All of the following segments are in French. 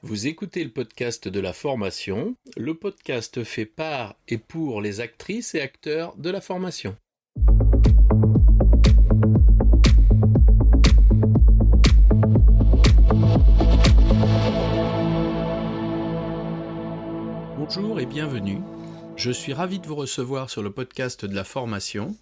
Vous écoutez le podcast de la formation, le podcast fait par et pour les actrices et acteurs de la formation. Bonjour et bienvenue. Je suis ravi de vous recevoir sur le podcast de la formation,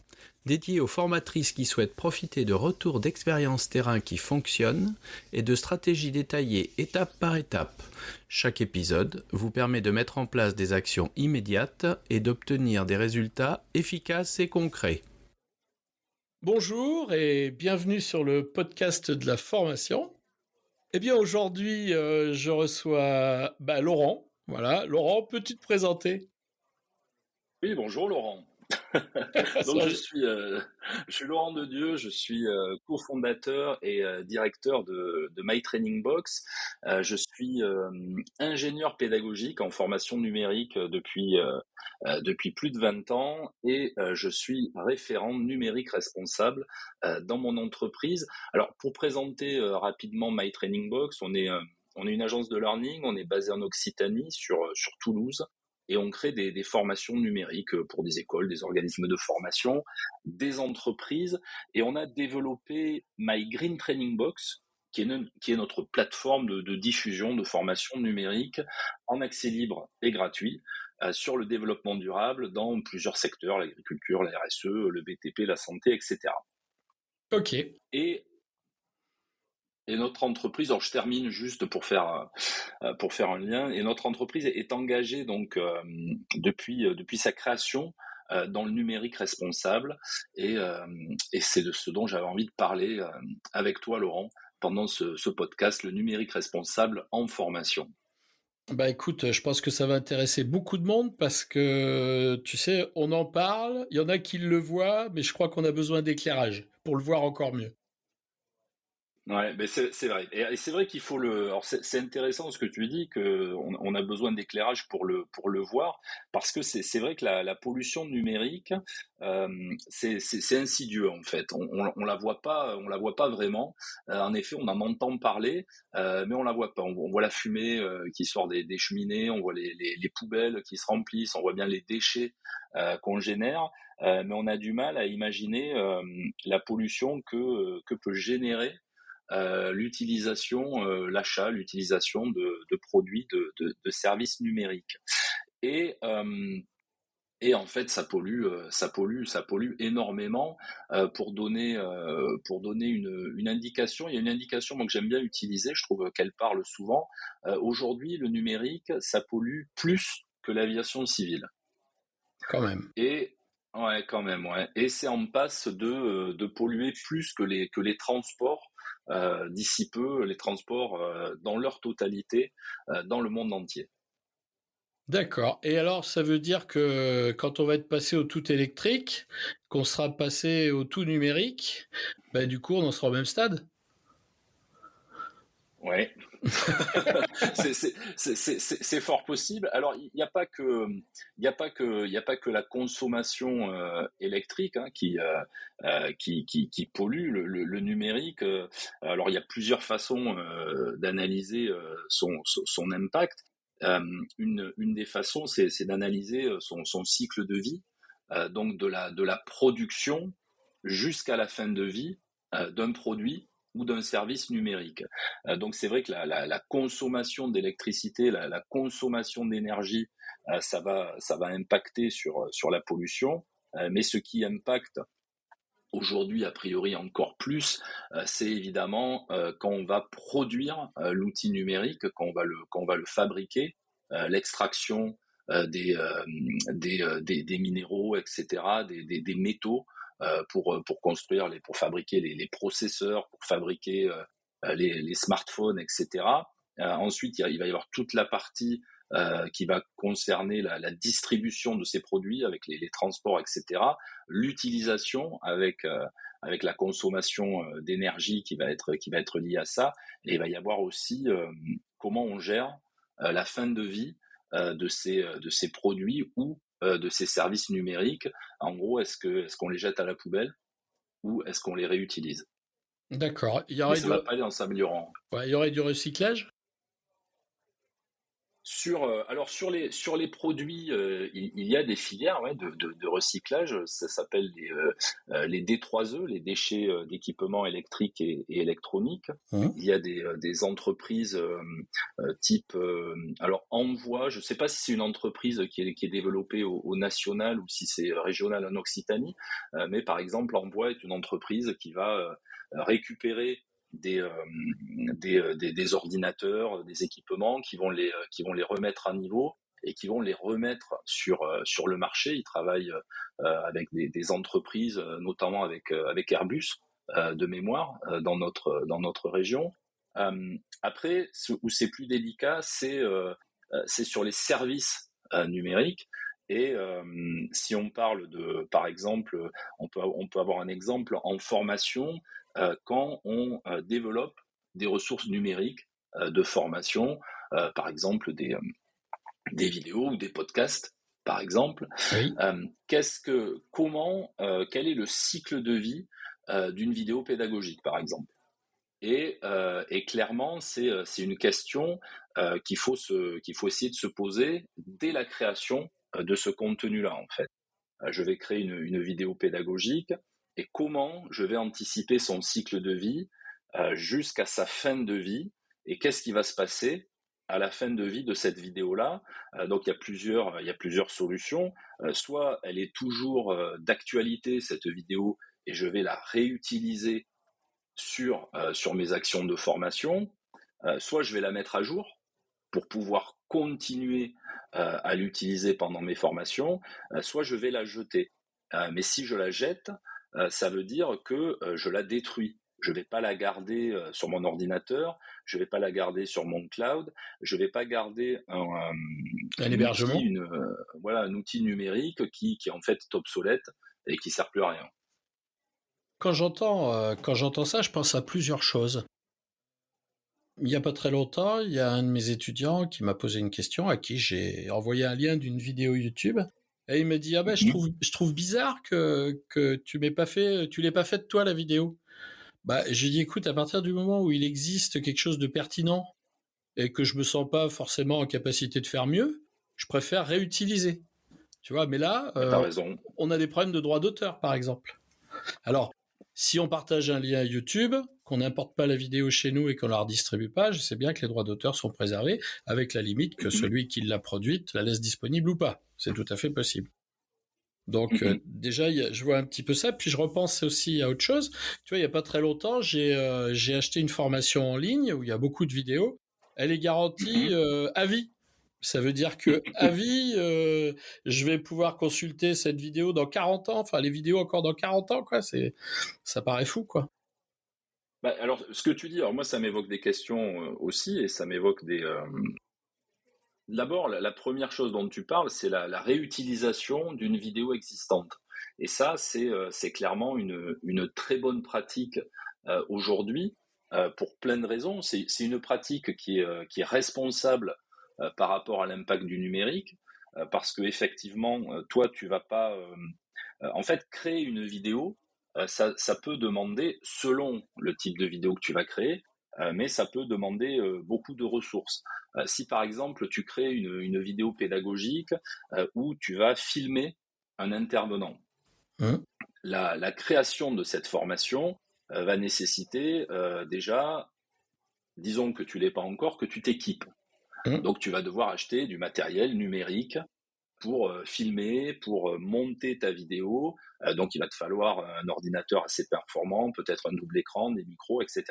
dédié aux formatrices qui souhaitent profiter de retours d'expériences terrain qui fonctionnent et de stratégies détaillées étape par étape. Chaque épisode vous permet de mettre en place des actions immédiates et d'obtenir des résultats efficaces et concrets. Bonjour et bienvenue sur le podcast de la formation. Eh bien aujourd'hui, je reçois Laurent. Voilà, Laurent, peux-tu te présenter ? Oui, bonjour Laurent. Donc je suis Laurent Dedieu, je suis cofondateur et directeur de My Training Box. Je suis ingénieur pédagogique en formation numérique depuis plus de 20 ans et je suis référent numérique responsable dans mon entreprise. Alors pour présenter rapidement My Training Box, on est une agence de learning, on est basé en Occitanie sur Toulouse. Et on crée des formations numériques pour des écoles, des organismes de formation, des entreprises. Et on a développé My Green Training Box, qui est notre plateforme de diffusion de formation numérique en accès libre et gratuit sur le développement durable dans plusieurs secteurs, l'agriculture, la RSE, le BTP, la santé, etc. Ok. Et notre entreprise, alors je termine juste pour faire un lien, et notre entreprise est engagée donc depuis sa création dans le numérique responsable, et c'est de ce dont j'avais envie de parler avec toi, Laurent, pendant ce podcast, le numérique responsable en formation. Écoute, je pense que ça va intéresser beaucoup de monde parce que, tu sais, on en parle, il y en a qui le voient, mais je crois qu'on a besoin d'éclairage pour le voir encore mieux. Ouais, mais c'est vrai. Et c'est vrai qu'il faut le. Alors c'est intéressant ce que tu dis que on a besoin d'éclairage pour le voir, parce que c'est vrai que la pollution numérique c'est insidieux en fait. On la voit pas vraiment. En effet, on en entend parler, mais on la voit pas. On voit la fumée qui sort des cheminées, on voit les poubelles qui se remplissent, on voit bien les déchets qu'on génère, mais on a du mal à imaginer la pollution que peut générer l'utilisation de produits, de services numériques. Et, euh, et en fait, ça pollue énormément. Pour donner une indication, il y a une indication moi, que j'aime bien utiliser, je trouve qu'elle parle souvent. Aujourd'hui, le numérique, ça pollue plus que l'aviation civile. Quand même. Et ouais, quand même, ouais. Et c'est en passe de polluer plus que les transports d'ici peu, les transports dans leur totalité dans le monde entier. D'accord. Et alors, ça veut dire que quand on va être passé au tout électrique, qu'on sera passé au tout numérique, du coup, on en sera au même stade. Ouais, c'est fort possible. Alors, il y a pas que la consommation électrique hein, qui pollue le numérique. Alors, il y a plusieurs façons d'analyser son impact. Une des façons, c'est d'analyser son cycle de vie, donc de la production jusqu'à la fin de vie d'un produit ou d'un service numérique. Donc c'est vrai que la consommation d'électricité, la consommation d'énergie, ça va impacter sur la pollution, mais ce qui impacte aujourd'hui a priori encore plus, c'est évidemment quand on va produire l'outil numérique, quand on va le fabriquer, l'extraction des minéraux, etc., des métaux pour construire pour fabriquer les processeurs, pour fabriquer les smartphones, etc. Ensuite, il va y avoir toute la partie qui va concerner la distribution de ces produits avec les transports, etc. L'utilisation avec la consommation d'énergie qui va être liée à ça. Et il va y avoir aussi comment on gère la fin de vie de ces produits ou de ces services numériques. En gros, est-ce qu'on les jette à la poubelle ou est-ce qu'on les réutilise? D'accord. Mais ça va pas aller en s'améliorant. Il y aurait du recyclage ? Alors sur les produits, il y a des filières de recyclage. Ça s'appelle les D3E, les déchets d'équipements électriques et électroniques. Il y a des entreprises type alors Envoi. Je ne sais pas si c'est une entreprise qui est développée au national ou si c'est régional en Occitanie, mais par exemple Envoi est une entreprise qui va récupérer des ordinateurs, des équipements qui vont les remettre à niveau et qui vont les remettre sur le marché. Ils travaillent avec des entreprises, notamment avec Airbus, de mémoire, dans notre région. Après, où c'est plus délicat, c'est sur les services numériques. Et si on parle par exemple, on peut avoir un exemple en formation, quand on développe des ressources numériques de formation, par exemple des vidéos ou des podcasts, par exemple. Oui. Quel est le cycle de vie d'une vidéo pédagogique, par exemple? Et clairement, c'est une question qu'il faut essayer de se poser dès la création de ce contenu-là, en fait. Je vais créer une vidéo pédagogique et comment je vais anticiper son cycle de vie jusqu'à sa fin de vie et qu'est-ce qui va se passer à la fin de vie de cette vidéo-là. Donc il y a plusieurs solutions. Soit elle est toujours d'actualité, cette vidéo, et je vais la réutiliser sur mes actions de formation. Soit je vais la mettre à jour pour pouvoir continuer à l'utiliser pendant mes formations, soit je vais la jeter. Mais si je la jette, ça veut dire que je la détruis. Je ne vais pas la garder sur mon ordinateur, je ne vais pas la garder sur mon cloud, je ne vais pas garder Un hébergement. un outil numérique qui en fait est obsolète et qui ne sert plus à rien. Quand j'entends ça, je pense à plusieurs choses. Il n'y a pas très longtemps, il y a un de mes étudiants qui m'a posé une question, à qui j'ai envoyé un lien d'une vidéo YouTube, et il me dit: ah ben je trouve bizarre que tu l'aies pas faite toi la vidéo. Bah j'ai dit: écoute, à partir du moment où il existe quelque chose de pertinent et que je me sens pas forcément en capacité de faire mieux, je préfère réutiliser. Tu vois, mais là, T'as raison. on a des problèmes de droit d'auteur, par exemple. Alors, si on partage un lien YouTube, qu'on n'importe pas la vidéo chez nous et qu'on la redistribue pas, je sais bien que les droits d'auteur sont préservés, avec la limite que celui qui l'a produite la laisse disponible ou pas. C'est tout à fait possible. Donc déjà, je vois un petit peu ça, puis je repense aussi à autre chose. Tu vois, il y a pas très longtemps, j'ai acheté une formation en ligne où il y a beaucoup de vidéos. Elle est garantie à vie. Ça veut dire que à vie, je vais pouvoir consulter cette vidéo dans 40 ans, enfin les vidéos encore dans 40 ans, quoi. Ça paraît fou, quoi. Bah, alors, ce que tu dis, alors moi, ça m'évoque des questions aussi, et ça m'évoque des. D'abord, la première chose dont tu parles, c'est la réutilisation d'une vidéo existante. Et ça, c'est clairement une très bonne pratique aujourd'hui pour plein de raisons. C'est une pratique qui est responsable par rapport à l'impact du numérique, parce que effectivement, toi, tu vas pas. En fait, créer une vidéo, ça peut demander, selon le type de vidéo que tu vas créer, mais ça peut demander beaucoup de ressources. Si par exemple tu crées une vidéo pédagogique où tu vas filmer un intervenant, la création de cette formation va nécessiter déjà, disons que tu l'es pas encore, que tu t'équipes. Donc tu vas devoir acheter du matériel numérique pour filmer, pour monter ta vidéo. Donc il va te falloir un ordinateur assez performant, peut-être un double écran, des micros, etc.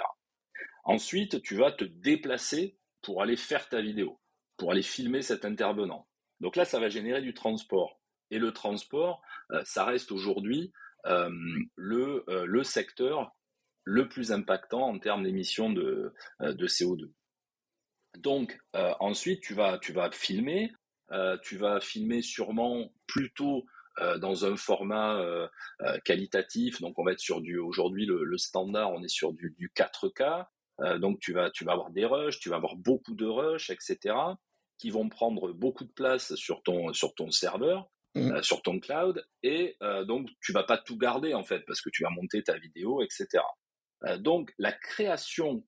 Ensuite, tu vas te déplacer pour aller faire ta vidéo, pour aller filmer cet intervenant. Donc là, ça va générer du transport. Et le transport, ça reste aujourd'hui le secteur le plus impactant en termes d'émissions de CO2. Donc ensuite, tu vas filmer. Tu vas filmer sûrement plutôt dans un format qualitatif. Donc on va être sur aujourd'hui le standard, on est sur du 4K. Donc tu vas avoir des rushs, tu vas avoir beaucoup de rushs, etc., qui vont prendre beaucoup de place sur ton serveur, sur ton cloud, et donc tu vas pas tout garder en fait parce que tu vas monter ta vidéo, etc. Donc la création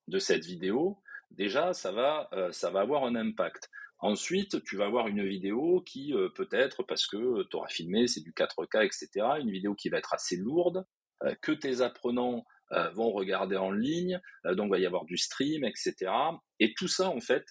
de cette vidéo déjà, ça va avoir un impact. Ensuite, tu vas avoir une vidéo qui, peut-être, parce que tu auras filmé, c'est du 4K, etc., une vidéo qui va être assez lourde, que tes apprenants vont regarder en ligne, donc il va y avoir du stream, etc. Et tout ça, en fait,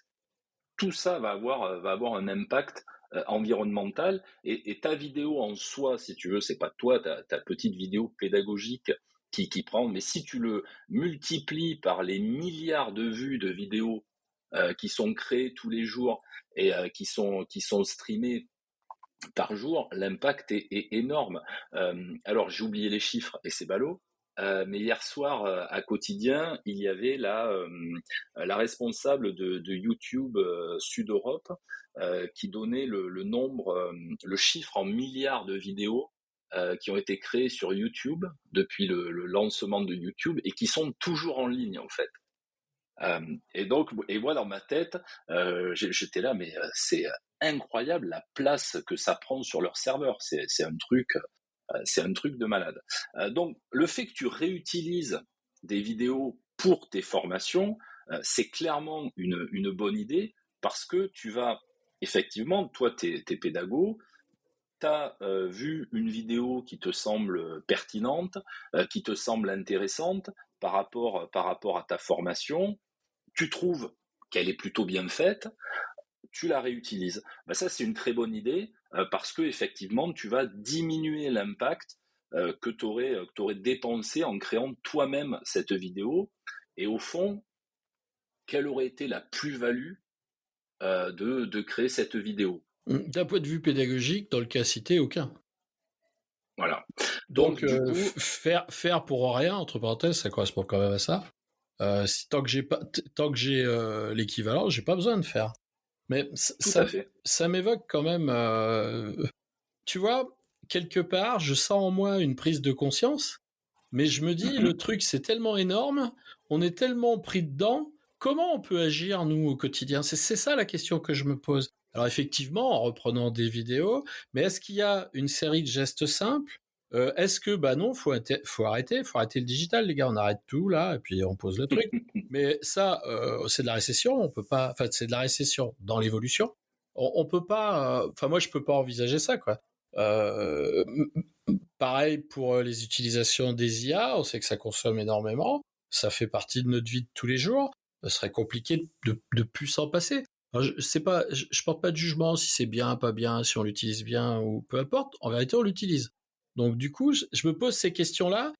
tout ça va avoir un impact environnemental, et ta vidéo en soi, si tu veux, c'est pas toi, ta petite vidéo pédagogique qui prend, mais si tu le multiplies par les milliards de vues de vidéos qui sont créées tous les jours et qui sont streamées par jour, l'impact est énorme. Alors, j'ai oublié les chiffres et c'est ballot, mais hier soir, à Quotidien, il y avait la responsable de YouTube Sud Europe qui donnait le nombre, le chiffre en milliards de vidéos qui ont été créées sur YouTube depuis le lancement de YouTube et qui sont toujours en ligne, en fait. Et donc, et moi dans ma tête, j'étais là, mais c'est incroyable la place que ça prend sur leur serveur. C'est un truc de malade. Donc, le fait que tu réutilises des vidéos pour tes formations, c'est clairement une bonne idée, parce que tu vas effectivement, toi, t'es pédago, tu as vu une vidéo qui te semble pertinente, qui te semble intéressante par rapport à ta formation, tu trouves qu'elle est plutôt bien faite, tu la réutilises. Ben ça, c'est une très bonne idée, parce que effectivement, tu vas diminuer l'impact que tu aurais dépensé en créant toi-même cette vidéo. Et au fond, quelle aurait été la plus-value de créer cette vidéo? D'un point de vue pédagogique, dans le cas cité, aucun. Voilà. Donc, Donc, du coup, faire pour rien, entre parenthèses, ça correspond quand même à ça. Tant que j'ai l'équivalent, j'ai pas besoin de faire. Mais tout à fait. ça m'évoque quand même. Tu vois, quelque part, je sens en moi une prise de conscience, mais je me dis, le Mhm. truc, c'est tellement énorme, on est tellement pris dedans, comment on peut agir, nous, au quotidien? C'est ça la question que je me pose. Alors, effectivement, en reprenant des vidéos, mais est-ce qu'il y a une série de gestes simples? Est-ce que, bah non, faut arrêter le digital, les gars, on arrête tout, là, et puis on pose le truc. Mais ça, c'est de la récession, on peut pas, enfin, c'est de la récession dans l'évolution. On peut pas, enfin, moi, je peux pas envisager ça, quoi. Euh, Pareil pour les utilisations des IA, on sait que ça consomme énormément, ça fait partie de notre vie de tous les jours, ce serait compliqué de plus s'en passer. Alors, je porte pas de jugement si c'est bien, pas bien, si on l'utilise bien ou peu importe, en vérité on l'utilise. Donc du coup, je me pose ces questions-là,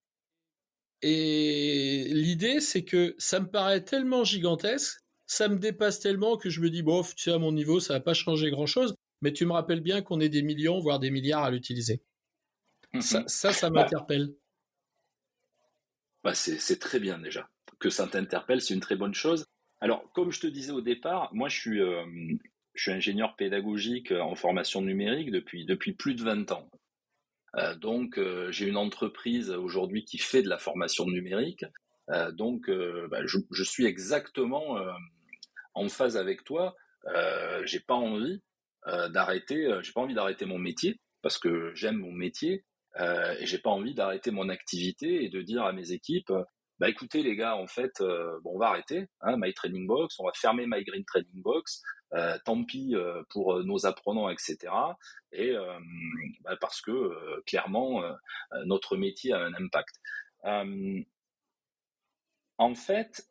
et l'idée c'est que ça me paraît tellement gigantesque, ça me dépasse tellement que je me dis, bon, tu sais, à mon niveau, ça va pas changer grand-chose, mais tu me rappelles bien qu'on est des millions, voire des milliards à l'utiliser. Ça, Mhm. ça Bah, m'interpelle. bah, c'est très bien déjà. Que ça t'interpelle, c'est une très bonne chose. Alors, comme je te disais au départ, moi je suis ingénieur pédagogique en formation numérique depuis plus de 20 ans. Donc, j'ai une entreprise aujourd'hui qui fait de la formation numérique. Donc, bah, je suis exactement en phase avec toi. J'ai pas envie j'ai pas envie d'arrêter mon métier, parce que j'aime mon métier, et j'ai pas envie d'arrêter mon activité et de dire à mes équipes, bah écoutez les gars, en fait, bon, on va arrêter, hein, My Training Box, on va fermer My Green Training Box, tant pis pour nos apprenants, etc. Et bah, parce que clairement, notre métier a un impact. Euh, En fait,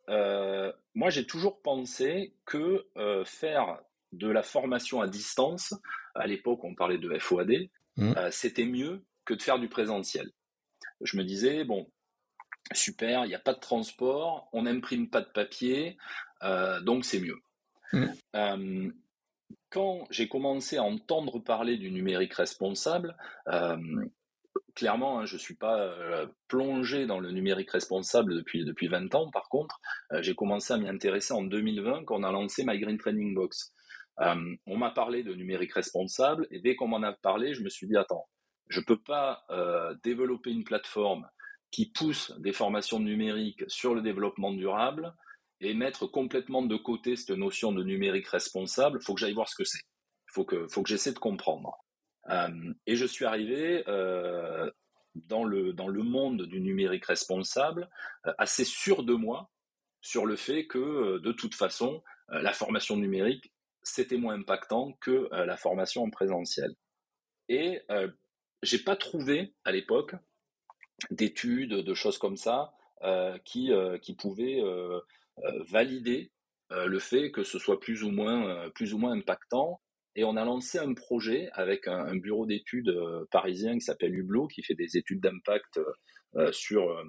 moi j'ai toujours pensé que faire de la formation à distance, à l'époque on parlait de FOAD, Mmh. c'était mieux que de faire du présentiel. Je me disais, bon, super, il n'y a pas de transport, on n'imprime pas de papier, donc c'est mieux. Mmh. Euh, Quand j'ai commencé à entendre parler du numérique responsable, euh, clairement, hein, je ne suis pas plongé dans le numérique responsable depuis 20 ans. Par contre, j'ai commencé à m'y intéresser en 2020 quand on a lancé My Green Training Box. On m'a parlé de numérique responsable, et dès qu'on m'en a parlé, je me suis dit, attends, je ne peux pas développer une plateforme qui pousse des formations numériques sur le développement durable et mettre complètement de côté cette notion de numérique responsable. Il faut que j'aille voir ce que c'est. Faut que j'essaie de comprendre. Et je suis arrivé dans le monde du numérique responsable assez sûr de moi sur le fait que, de toute façon, la formation numérique, c'était moins impactant que la formation en présentiel. Et j'ai pas trouvé à l'époque d'études, de choses comme ça, qui pouvaient valider le fait que ce soit plus ou moins impactant. Et on a lancé un projet avec un bureau d'études parisien qui s'appelle Hublot, qui fait des études d'impact sur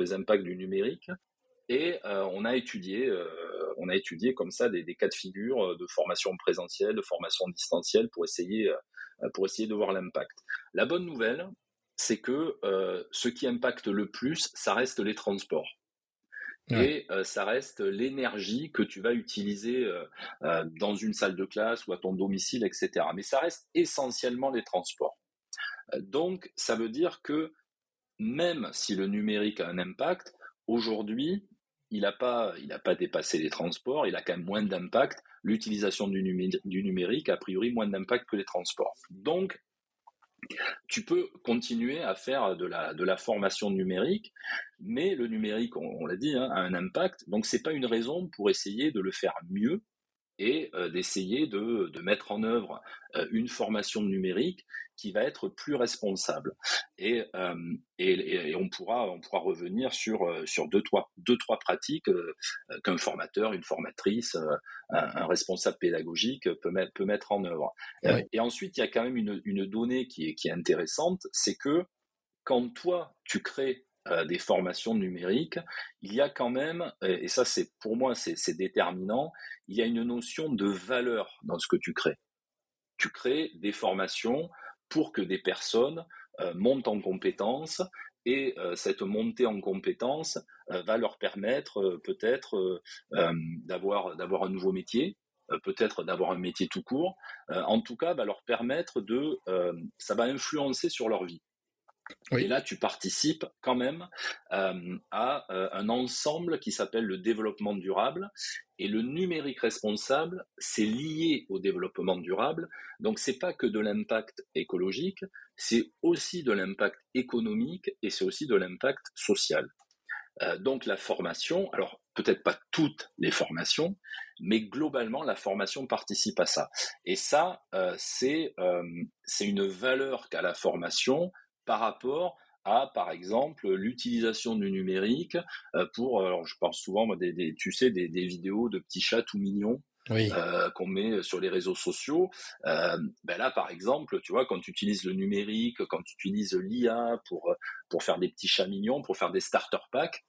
les impacts du numérique. Et on a étudié comme ça des cas de figure de formation présentielle, de formation distancielle pour essayer de voir l'impact. La bonne nouvelle, c'est que ce qui impacte le plus, ça reste les transports. Ouais. Et ça reste l'énergie que tu vas utiliser dans une salle de classe ou à ton domicile, etc. Mais ça reste essentiellement les transports. Donc, ça veut dire que même si le numérique a un impact, aujourd'hui, il n'a pas dépassé les transports, il a quand même moins d'impact. L'utilisation du numérique a priori moins d'impact que les transports. Donc, tu peux continuer à faire de la formation numérique, mais le numérique, on l'a dit, hein, a un impact. Donc, c'est pas une raison pour essayer de le faire mieux et d'essayer de mettre en œuvre une formation numérique qui va être plus responsable. Et, on pourra revenir sur deux, trois pratiques qu'un formateur, une formatrice, un responsable pédagogique peut mettre en œuvre. Ouais. Et ensuite, il y a quand même une donnée qui est intéressante, c'est que quand toi, tu crées des formations numériques, il y a quand même, et ça c'est pour moi c'est déterminant, il y a une notion de valeur dans ce que tu crées. Tu crées des formations pour que des personnes montent en compétences et cette montée en compétences va leur permettre peut-être d'avoir un nouveau métier, peut-être d'avoir un métier tout court, en tout cas va leur permettre ça va influencer sur leur vie. Et Oui. là, tu participes quand même à un ensemble qui s'appelle le développement durable. Et le numérique responsable, c'est lié au développement durable. Donc, c'est pas que de l'impact écologique, c'est aussi de l'impact économique et c'est aussi de l'impact social. Donc, la formation, alors peut-être pas toutes les formations, mais globalement, la formation participe à ça. Et ça, c'est une valeur qu'a la formation par rapport à, par exemple, l'utilisation du numérique alors je parle souvent, moi, tu sais, des vidéos de petits chats tout mignons Oui. qu'on met sur les réseaux sociaux. Ben là, par exemple, tu vois, quand tu utilises le numérique, quand tu utilises l'IA pour faire des petits chats mignons, pour faire des starter packs,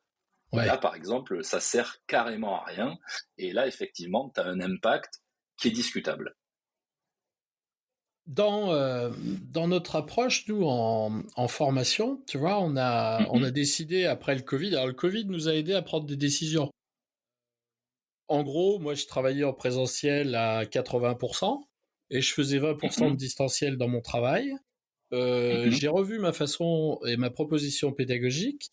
ben Ouais. là, par exemple, ça sert carrément à rien. Et là, effectivement, tu as un impact qui est discutable. Dans notre approche, nous, en formation, tu vois, on a Mhm, décidé après le Covid. Alors, le Covid nous a aidé à prendre des décisions. En gros, moi, je travaillais en présentiel à 80% et je faisais 20% de mhm, distanciel dans mon travail. mhm, J'ai revu ma façon et ma proposition pédagogique.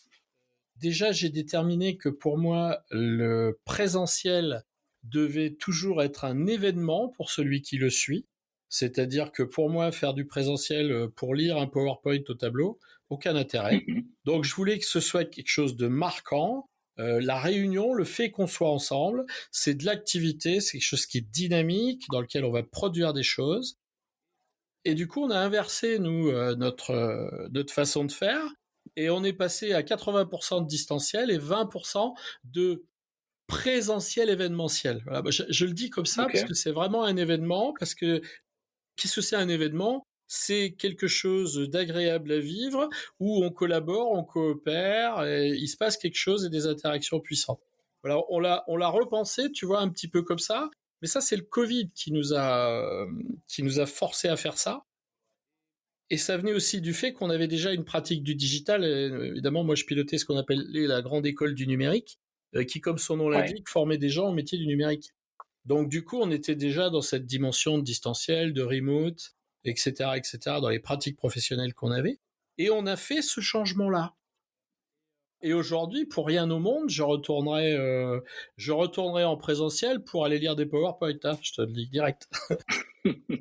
Déjà, j'ai déterminé que pour moi, le présentiel devait toujours être un événement pour celui qui le suit. C'est-à-dire que pour moi, faire du présentiel pour lire un PowerPoint au tableau, aucun intérêt. mhm. Donc, je voulais que ce soit quelque chose de marquant. La réunion, le fait qu'on soit ensemble, c'est de l'activité, c'est quelque chose qui est dynamique, dans lequel on va produire des choses. Et du coup, on a inversé, nous, notre façon de faire, et on est passé à 80% de distanciel et 20% de présentiel événementiel. Voilà, bah, je le dis comme ça Ok. parce que c'est vraiment un événement, parce que qu'est-ce que c'est un événement? C'est quelque chose d'agréable à vivre, où on collabore, on coopère, et il se passe quelque chose et des interactions puissantes. Voilà, on l'a repensé, tu vois, un petit peu comme ça, mais ça, c'est le Covid qui nous a forcé à faire ça. Et ça venait aussi du fait qu'on avait déjà une pratique du digital. Évidemment, moi, je pilotais ce qu'on appelait la grande école du numérique, qui, comme son nom Ouais. l'indique, formait des gens au métier du numérique. Donc, du coup, on était déjà dans cette dimension de distanciel, de remote, etc., dans les pratiques professionnelles qu'on avait. Et on a fait ce changement-là. Et aujourd'hui, pour rien au monde, je retournerai en présentiel pour aller lire des PowerPoint. Hein, je te le dis direct.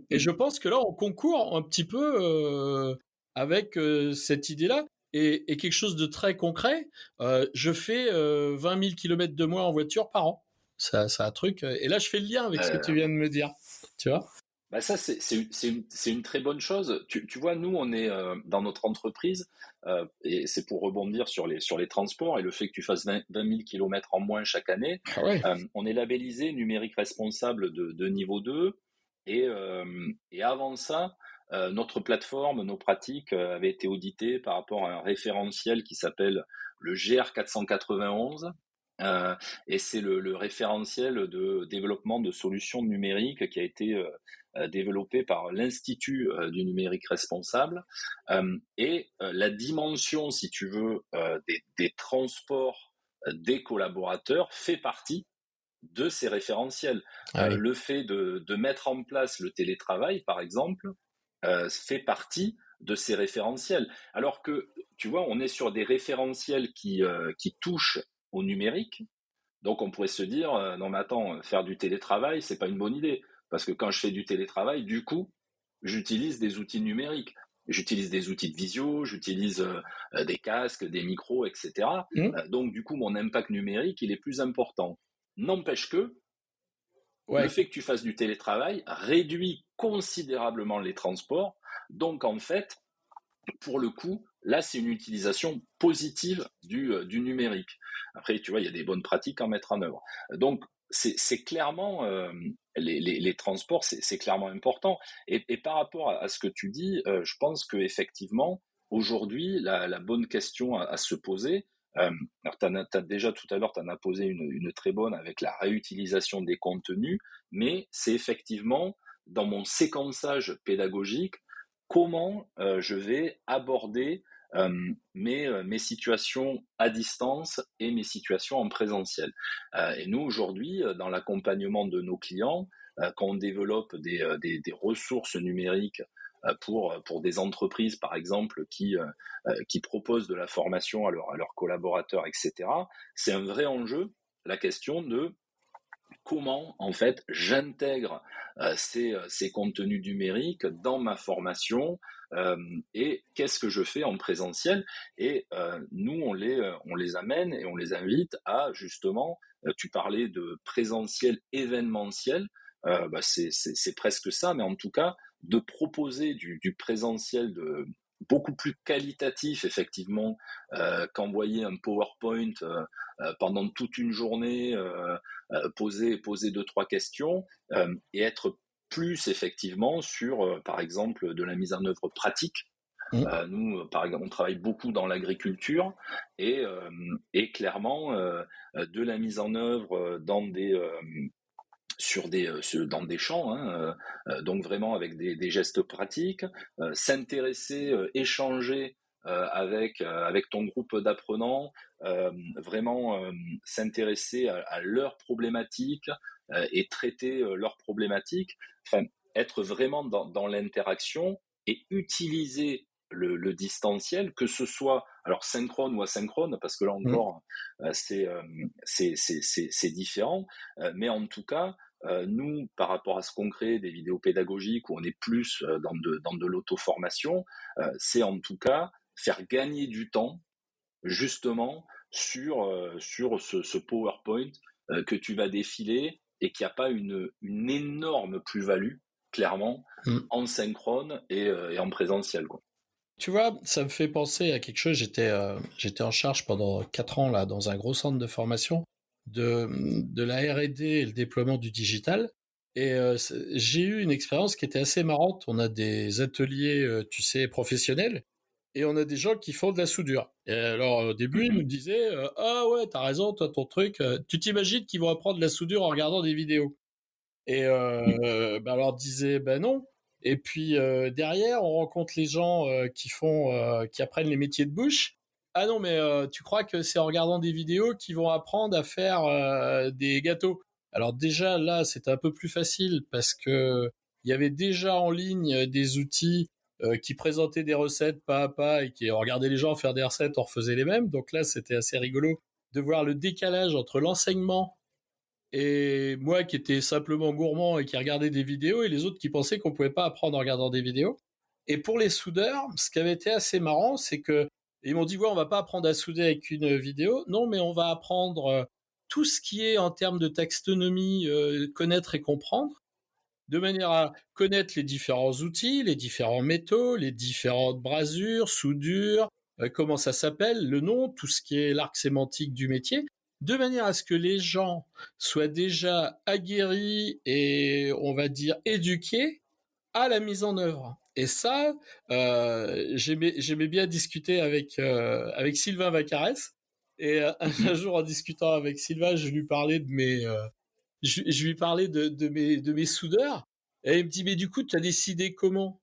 Et je pense que là, on concourt un petit peu avec cette idée-là. et quelque chose de très concret, je fais 20 000 kilomètres de moins en voiture par an. C'est un truc. Et là, je fais le lien avec ce que tu Euh, viens de me dire. Tu vois? Bah ça, c'est une très bonne chose. Tu vois, nous, on est dans notre entreprise, et c'est pour rebondir sur les transports et le fait que tu fasses 20 000 kilomètres en moins chaque année. Ah ouais. On est labellisé numérique responsable de niveau 2. Et avant ça, notre plateforme, nos pratiques avaient été auditées par rapport à un référentiel qui s'appelle le GR 491. Euh, et c'est le référentiel de développement de solutions numériques qui a été développé par l'Institut du numérique responsable. La dimension, si tu veux, des transports des collaborateurs fait partie de ces référentiels. Ah oui. Le fait de mettre en place le télétravail, par exemple, fait partie de ces référentiels. Alors que, tu vois, on est sur des référentiels qui touchent au numérique. Donc on pourrait se dire, non mais attends, faire du télétravail, c'est pas une bonne idée. Parce que quand je fais du télétravail, du coup, j'utilise des outils numériques. J'utilise des outils de visio, j'utilise des casques, des micros, etc. Mmh. Donc du coup, mon impact numérique, il est plus important. N'empêche que le Ouais. fait que tu fasses du télétravail réduit considérablement les transports. Donc en fait, pour le coup, là, c'est une utilisation positive du numérique. Après, tu vois, il y a des bonnes pratiques à mettre en œuvre. Donc, c'est clairement, les transports, c'est clairement important. Et par rapport à ce que tu dis, je pense qu'effectivement, aujourd'hui, la bonne question à se poser, alors t'as déjà tout à l'heure, tu en as posé une très bonne avec la réutilisation des contenus, mais c'est effectivement dans mon séquençage pédagogique, comment je vais aborder mes situations à distance et mes situations en présentiel. Et nous, aujourd'hui, dans l'accompagnement de nos clients, quand on développe des ressources numériques pour des entreprises, par exemple, qui proposent de la formation à leurs collaborateurs, etc., c'est un vrai enjeu, la question de comment en fait j'intègre ces contenus numériques dans ma formation, et qu'est-ce que je fais en présentiel. Et nous on les amène et on les invite à justement, tu parlais de présentiel événementiel, bah c'est presque ça, mais en tout cas de proposer du présentiel de beaucoup plus qualitatif effectivement, qu'envoyer un PowerPoint pendant toute une journée, poser deux trois questions, et être plus effectivement sur, par exemple, de la mise en œuvre pratique. Mmh. Nous, par exemple, on travaille beaucoup dans l'agriculture et clairement de la mise en œuvre dans dans des champs, hein, donc vraiment avec des gestes pratiques, s'intéresser, échanger avec ton groupe d'apprenants, vraiment s'intéresser à leurs problématiques et traiter leurs problématiques, enfin, être vraiment dans l'interaction et utiliser le distanciel, que ce soit alors synchrone ou asynchrone, parce que là Mmh. encore, c'est différent, mais en tout cas, nous, par rapport à ce qu'on crée, des vidéos pédagogiques où on est plus dans de l'auto-formation, c'est en tout cas faire gagner du temps justement sur ce PowerPoint que tu vas défiler et qui n'a pas une énorme plus-value, clairement, Mmh. en synchrone et en présentiel, quoi. Tu vois, ça me fait penser à quelque chose. J'étais en charge pendant 4 ans là dans un gros centre de formation de la R&D et le déploiement du digital. Et j'ai eu une expérience qui était assez marrante. On a des ateliers, tu sais, professionnels, et on a des gens qui font de la soudure. Et alors au début, ils nous Mhm. disaient ah ouais, t'as raison, toi ton truc. Tu t'imagines qu'ils vont apprendre la soudure en regardant des vidéos? Et bah, on leur disait ben non. Et puis derrière, on rencontre les gens qui apprennent les métiers de bouche. Ah non, mais tu crois que c'est en regardant des vidéos qu'ils vont apprendre à faire des gâteaux? Alors déjà là, c'était un peu plus facile parce que il y avait déjà en ligne des outils qui présentaient des recettes pas à pas et qui regardaient les gens faire des recettes, on refaisait les mêmes. Donc là, c'était assez rigolo de voir le décalage entre l'enseignement et moi qui étais simplement gourmand et qui regardais des vidéos, et les autres qui pensaient qu'on pouvait pas apprendre en regardant des vidéos. Et pour les soudeurs, ce qui avait été assez marrant, c'est que Et ils m'ont dit, ouais, on va pas apprendre à souder avec une vidéo. Non, mais on va apprendre tout ce qui est en termes de taxonomie, connaître et comprendre, de manière à connaître les différents outils, les différents métaux, les différentes brasures, soudures, comment ça s'appelle, le nom, tout ce qui est l'arc sémantique du métier, de manière à ce que les gens soient déjà aguerris et, on va dire, éduqués à la mise en œuvre. Et ça, j'aimais bien discuter avec Sylvain Vacarès. Et un jour, en discutant avec Sylvain, je lui parlais je lui parlais de mes soudeurs. Et il me dit, mais du coup, tu as décidé comment?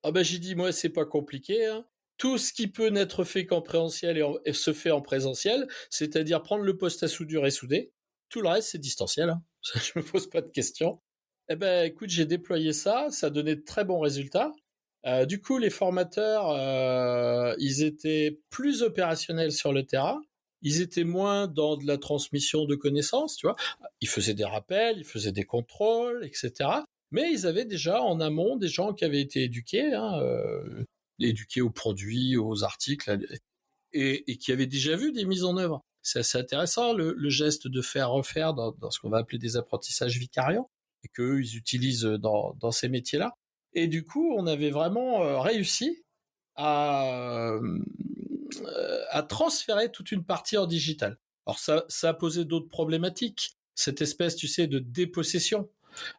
Ah ben, j'ai dit, moi, c'est pas compliqué, hein. Tout ce qui peut n'être fait qu'en présentiel et se fait en présentiel, c'est-à-dire prendre le poste à soudure et souder. Tout le reste, c'est distanciel, hein. Ça, je me pose pas de questions. Eh ben, écoute, j'ai déployé ça, ça donnait de très bons résultats. Du coup, les formateurs, ils étaient plus opérationnels sur le terrain. Ils étaient moins dans de la transmission de connaissances, tu vois. Ils faisaient des rappels, ils faisaient des contrôles, etc. Mais ils avaient déjà en amont des gens qui avaient été éduqués, hein, éduqués aux produits, aux articles, et qui avaient déjà vu des mises en œuvre. C'est assez intéressant le geste de faire refaire dans ce qu'on va appeler des apprentissages vicariants, et qu'eux, ils utilisent dans ces métiers-là. Et du coup, on avait vraiment réussi à, à transférer toute une partie en digital. Alors ça a posé d'autres problématiques. Cette espèce, tu sais, de dépossession.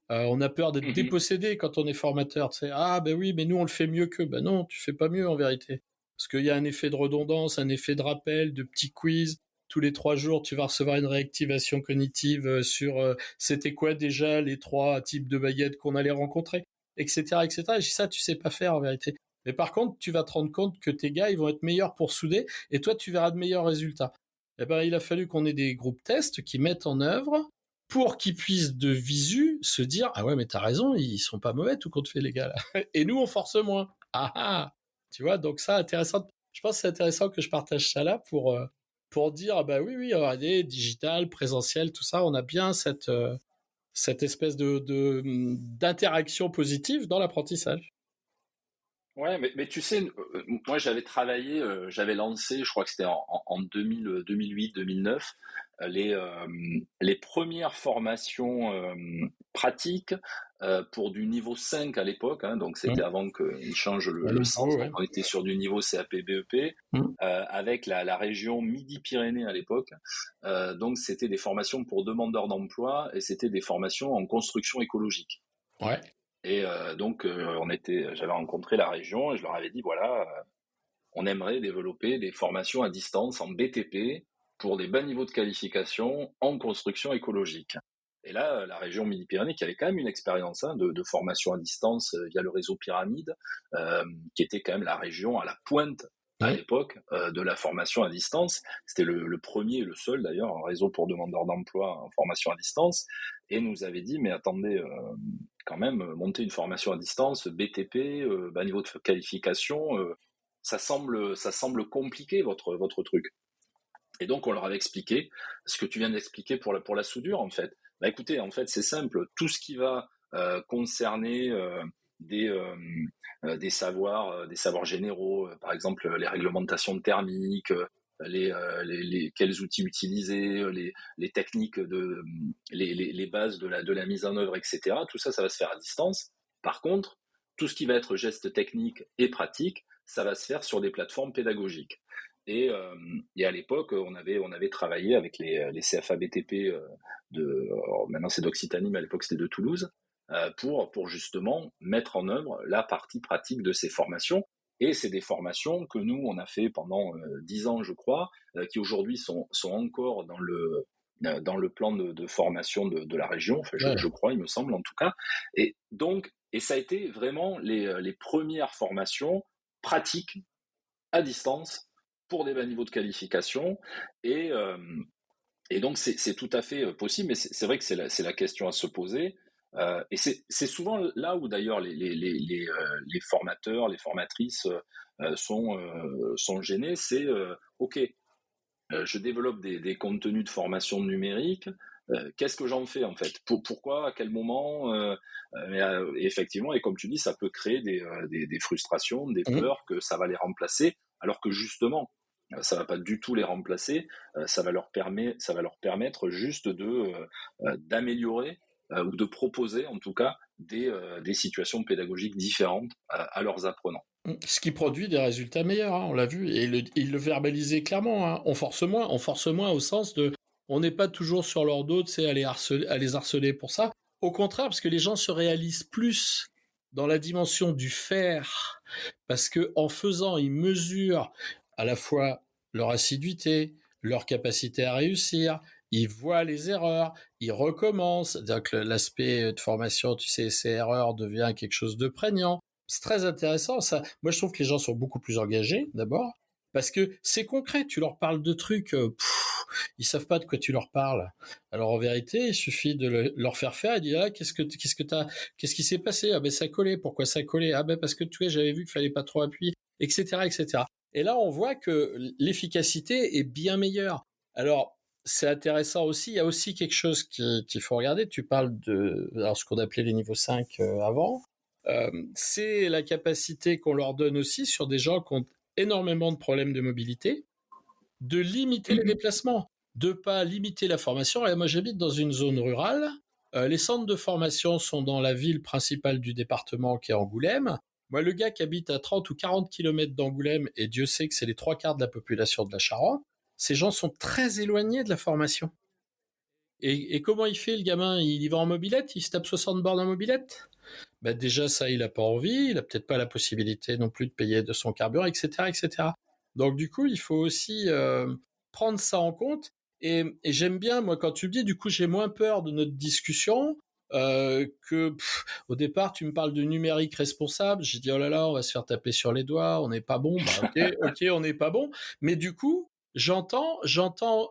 On a peur d'être Mhm. dépossédé quand on est formateur. Tu sais, ah ben oui, mais nous on le fait mieux qu'eux. Ben non, tu fais pas mieux en vérité. Parce qu'il y a un effet de redondance, un effet de rappel, de petits quiz. Tous les 3 jours, tu vas recevoir une réactivation cognitive sur c'était quoi déjà les 3 types de baguettes qu'on allait rencontrer, etc., etc. Et ça, tu sais pas faire en vérité. Mais par contre, tu vas te rendre compte que tes gars, ils vont être meilleurs pour souder, et toi, tu verras de meilleurs résultats. Eh ben, il a fallu qu'on ait des groupes tests qui mettent en œuvre pour qu'ils puissent de visu se dire ah ouais mais t'as raison, ils sont pas mauvais tout compte fait les gars là. Et nous on force moins. Ah ah, tu vois, donc ça intéressant. Je pense que c'est intéressant que je partage ça là pour dire ah bah oui regardez, digital, présentiel, tout ça, on a bien cette espèce d'interaction positive dans l'apprentissage. Ouais, mais tu sais, moi j'avais lancé, je crois que c'était en 2000, 2008, 2009, les premières formations pratiques pour du niveau 5 à l'époque, hein, donc c'était Mmh. avant qu'ils changent Ouais, le le sens, niveau, donc ouais. on était sur du niveau CAP BEP, Mmh. avec la région Midi-Pyrénées à l'époque, donc c'était des formations pour demandeurs d'emploi et c'était des formations en construction écologique. Ouais. Et donc, j'avais rencontré la région et je leur avais dit, voilà, on aimerait développer des formations à distance en BTP pour des bas niveaux de qualification en construction écologique. Et là, la région Midi-Pyrénées, qui avait quand même une expérience hein, de formation à distance via le réseau Pyramide, qui était quand même la région à la pointe à Mmh. l'époque de la formation à distance. C'était le premier et le seul d'ailleurs un réseau pour demandeurs d'emploi en formation à distance, et nous avait dit, mais attendez, quand même, monter une formation à distance, BTP, bas niveau de qualification, ça semble compliqué votre truc. Et donc on leur avait expliqué ce que tu viens d'expliquer pour la soudure en fait. Bah écoutez, en fait c'est simple, tout ce qui va concerner des des savoirs généraux, par exemple les réglementations thermiques, quels outils utiliser, les techniques les bases de la mise en œuvre, etc. Tout ça, ça va se faire à distance. Par contre, tout ce qui va être gestes techniques et pratiques, ça va se faire sur des plateformes pédagogiques. Et à l'époque, on avait travaillé avec les CFA BTP maintenant c'est d'Occitanie, mais à l'époque c'était de Toulouse, pour justement mettre en œuvre la partie pratique de ces formations. Et c'est des formations que nous, on a fait pendant 10 ans, je crois, qui aujourd'hui sont encore dans le plan de formation de la région, enfin, je Ouais. crois, il me semble en tout cas. Et donc, et ça a été vraiment les premières formations pratiques à distance pour des bas niveaux de qualification. Et, euh, et donc, c'est tout à fait possible, mais c'est vrai que c'est la question à se poser. Et c'est souvent là où d'ailleurs les formateurs, les formatrices sont gênés. C'est OK, je développe des contenus de formation numérique. Qu'est-ce que j'en fais en fait? Pourquoi? À quel moment? Et effectivement, et comme tu dis, ça peut créer des frustrations, des Mmh. peurs que ça va les remplacer alors que justement, ça va pas du tout les remplacer, ça va leur permettre juste d'améliorer ou de proposer en tout cas des situations pédagogiques différentes à leurs apprenants. Ce qui produit des résultats meilleurs, hein, on l'a vu, et il le verbalisait clairement, hein. On force moins au sens de, on n'est pas toujours sur leur dos, tu sais, à les harceler pour ça. Au contraire, parce que les gens se réalisent plus dans la dimension du faire, parce que en faisant, ils mesurent à la fois leur assiduité, leur capacité à réussir, ils voient les erreurs, ils recommencent. Donc l'aspect de formation, tu sais, ces erreurs devient quelque chose de prégnant. C'est très intéressant, ça. Moi, je trouve que les gens sont beaucoup plus engagés, d'abord, parce que c'est concret. Tu leur parles de trucs, ils savent pas de quoi tu leur parles. Alors, en vérité, il suffit de leur faire faire et dire, ah, qu'est-ce qui s'est passé? Ah, ben, ça collait. Pourquoi ça collait? Ah, ben, parce que, tu vois, j'avais vu qu'il fallait pas trop appuyer, etc., etc. Et là, on voit que l'efficacité est bien meilleure. Alors, c'est intéressant aussi. Il y a aussi quelque chose qu'il faut regarder. Tu parles alors, ce qu'on appelait les niveaux 5 avant. C'est la capacité qu'on leur donne aussi sur des gens qui ont énormément de problèmes de mobilité, de limiter les déplacements, de pas limiter la formation. Et moi, j'habite dans une zone rurale. Les centres de formation sont dans la ville principale du département, qui est Angoulême. Moi, le gars qui habite à 30 ou 40 kilomètres d'Angoulême, et Dieu sait que c'est les 3/4 de la population de la Charente, ces gens sont très éloignés de la formation. Et comment il fait, le gamin? Il y va en mobilette? Il se tape 60 bornes en mobilette? Bah déjà, ça, il n'a pas envie, il n'a peut-être pas la possibilité non plus de payer de son carburant, etc., etc. Donc, du coup, il faut aussi prendre ça en compte. Et j'aime bien, moi, quand tu me dis, du coup, j'ai moins peur de notre discussion au départ, tu me parles de numérique responsable. J'ai dit, oh là là, on va se faire taper sur les doigts, on n'est pas bon. Bah, ok, on n'est pas bon. Mais du coup, j'entends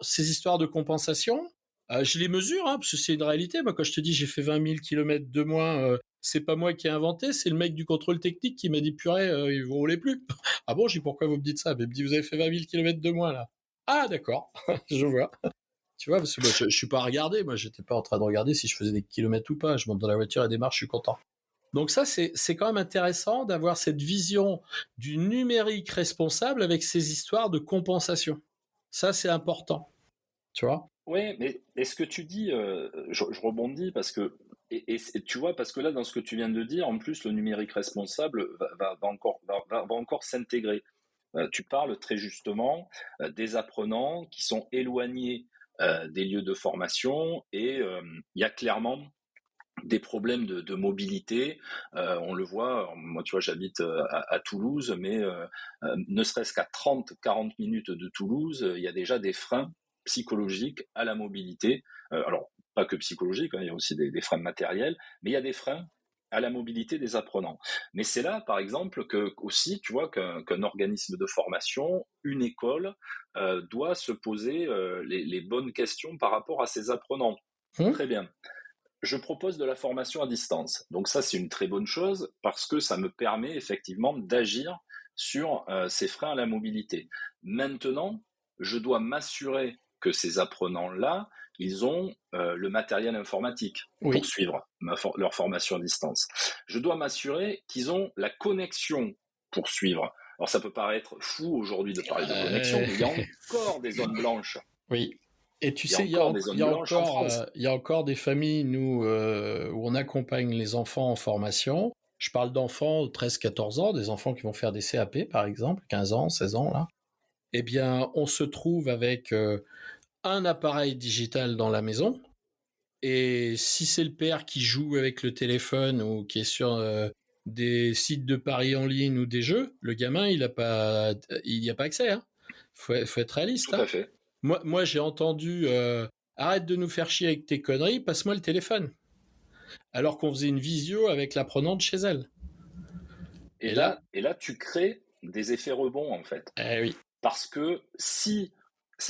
ces histoires de compensation. Je les mesure, hein, parce que c'est une réalité. Moi, quand je te dis j'ai fait 20 000 kilomètres de moins, c'est pas moi qui ai inventé, c'est le mec du contrôle technique qui m'a dit purée, il vous roulez plus. Ah bon, j'ai dit pourquoi vous me dites ça? Il me dit vous avez fait 20 000 kilomètres de moins là. Ah d'accord, je vois. Tu vois, parce que moi, je suis pas à regarder, moi j'étais pas en train de regarder si je faisais des kilomètres ou pas. Je monte dans la voiture et démarre, je suis content. Donc ça, c'est quand même intéressant d'avoir cette vision du numérique responsable avec ces histoires de compensation. Ça, c'est important, tu vois. Oui, mais est-ce que tu dis, je rebondis parce que, tu vois, parce que là, dans ce que tu viens de dire, en plus, le numérique responsable va encore s'intégrer. Tu parles très justement des apprenants qui sont éloignés des lieux de formation et il y a clairement des problèmes de mobilité. On le voit, moi tu vois, j'habite à Toulouse, mais ne serait-ce qu'à 30-40 minutes de Toulouse, il y a déjà des freins psychologiques à la mobilité. Alors, pas que psychologiques, hein, il y a aussi des freins matériels, mais il y a des freins à la mobilité des apprenants. Mais c'est là, par exemple, que aussi, tu vois, qu'un organisme de formation, une école, doit se poser les bonnes questions par rapport à ses apprenants. Très bien. Je propose de la formation à distance. Donc ça, c'est une très bonne chose parce que ça me permet effectivement d'agir sur ces freins à la mobilité. Maintenant, je dois m'assurer que ces apprenants-là, ils ont le matériel informatique pour suivre leur formation à distance. Je dois m'assurer qu'ils ont la connexion pour suivre. Alors ça peut paraître fou aujourd'hui de parler de connexion, mais il y a encore des zones blanches. Oui. Et tu sais, il y a encore des familles, nous, où on accompagne les enfants en formation. Je parle d'enfants de 13-14 ans, des enfants qui vont faire des CAP, par exemple, 15 ans, 16 ans, là. Eh bien, on se trouve avec un appareil digital dans la maison. Et si c'est le père qui joue avec le téléphone ou qui est sur des sites de paris en ligne ou des jeux, le gamin, il n'y a pas accès. Hein. Faut être réaliste. Tout à fait. Moi, j'ai entendu arrête de nous faire chier avec tes conneries, passe-moi le téléphone. Alors qu'on faisait une visio avec l'apprenante chez elle. Et là, tu crées des effets rebonds, en fait. Eh oui. Parce que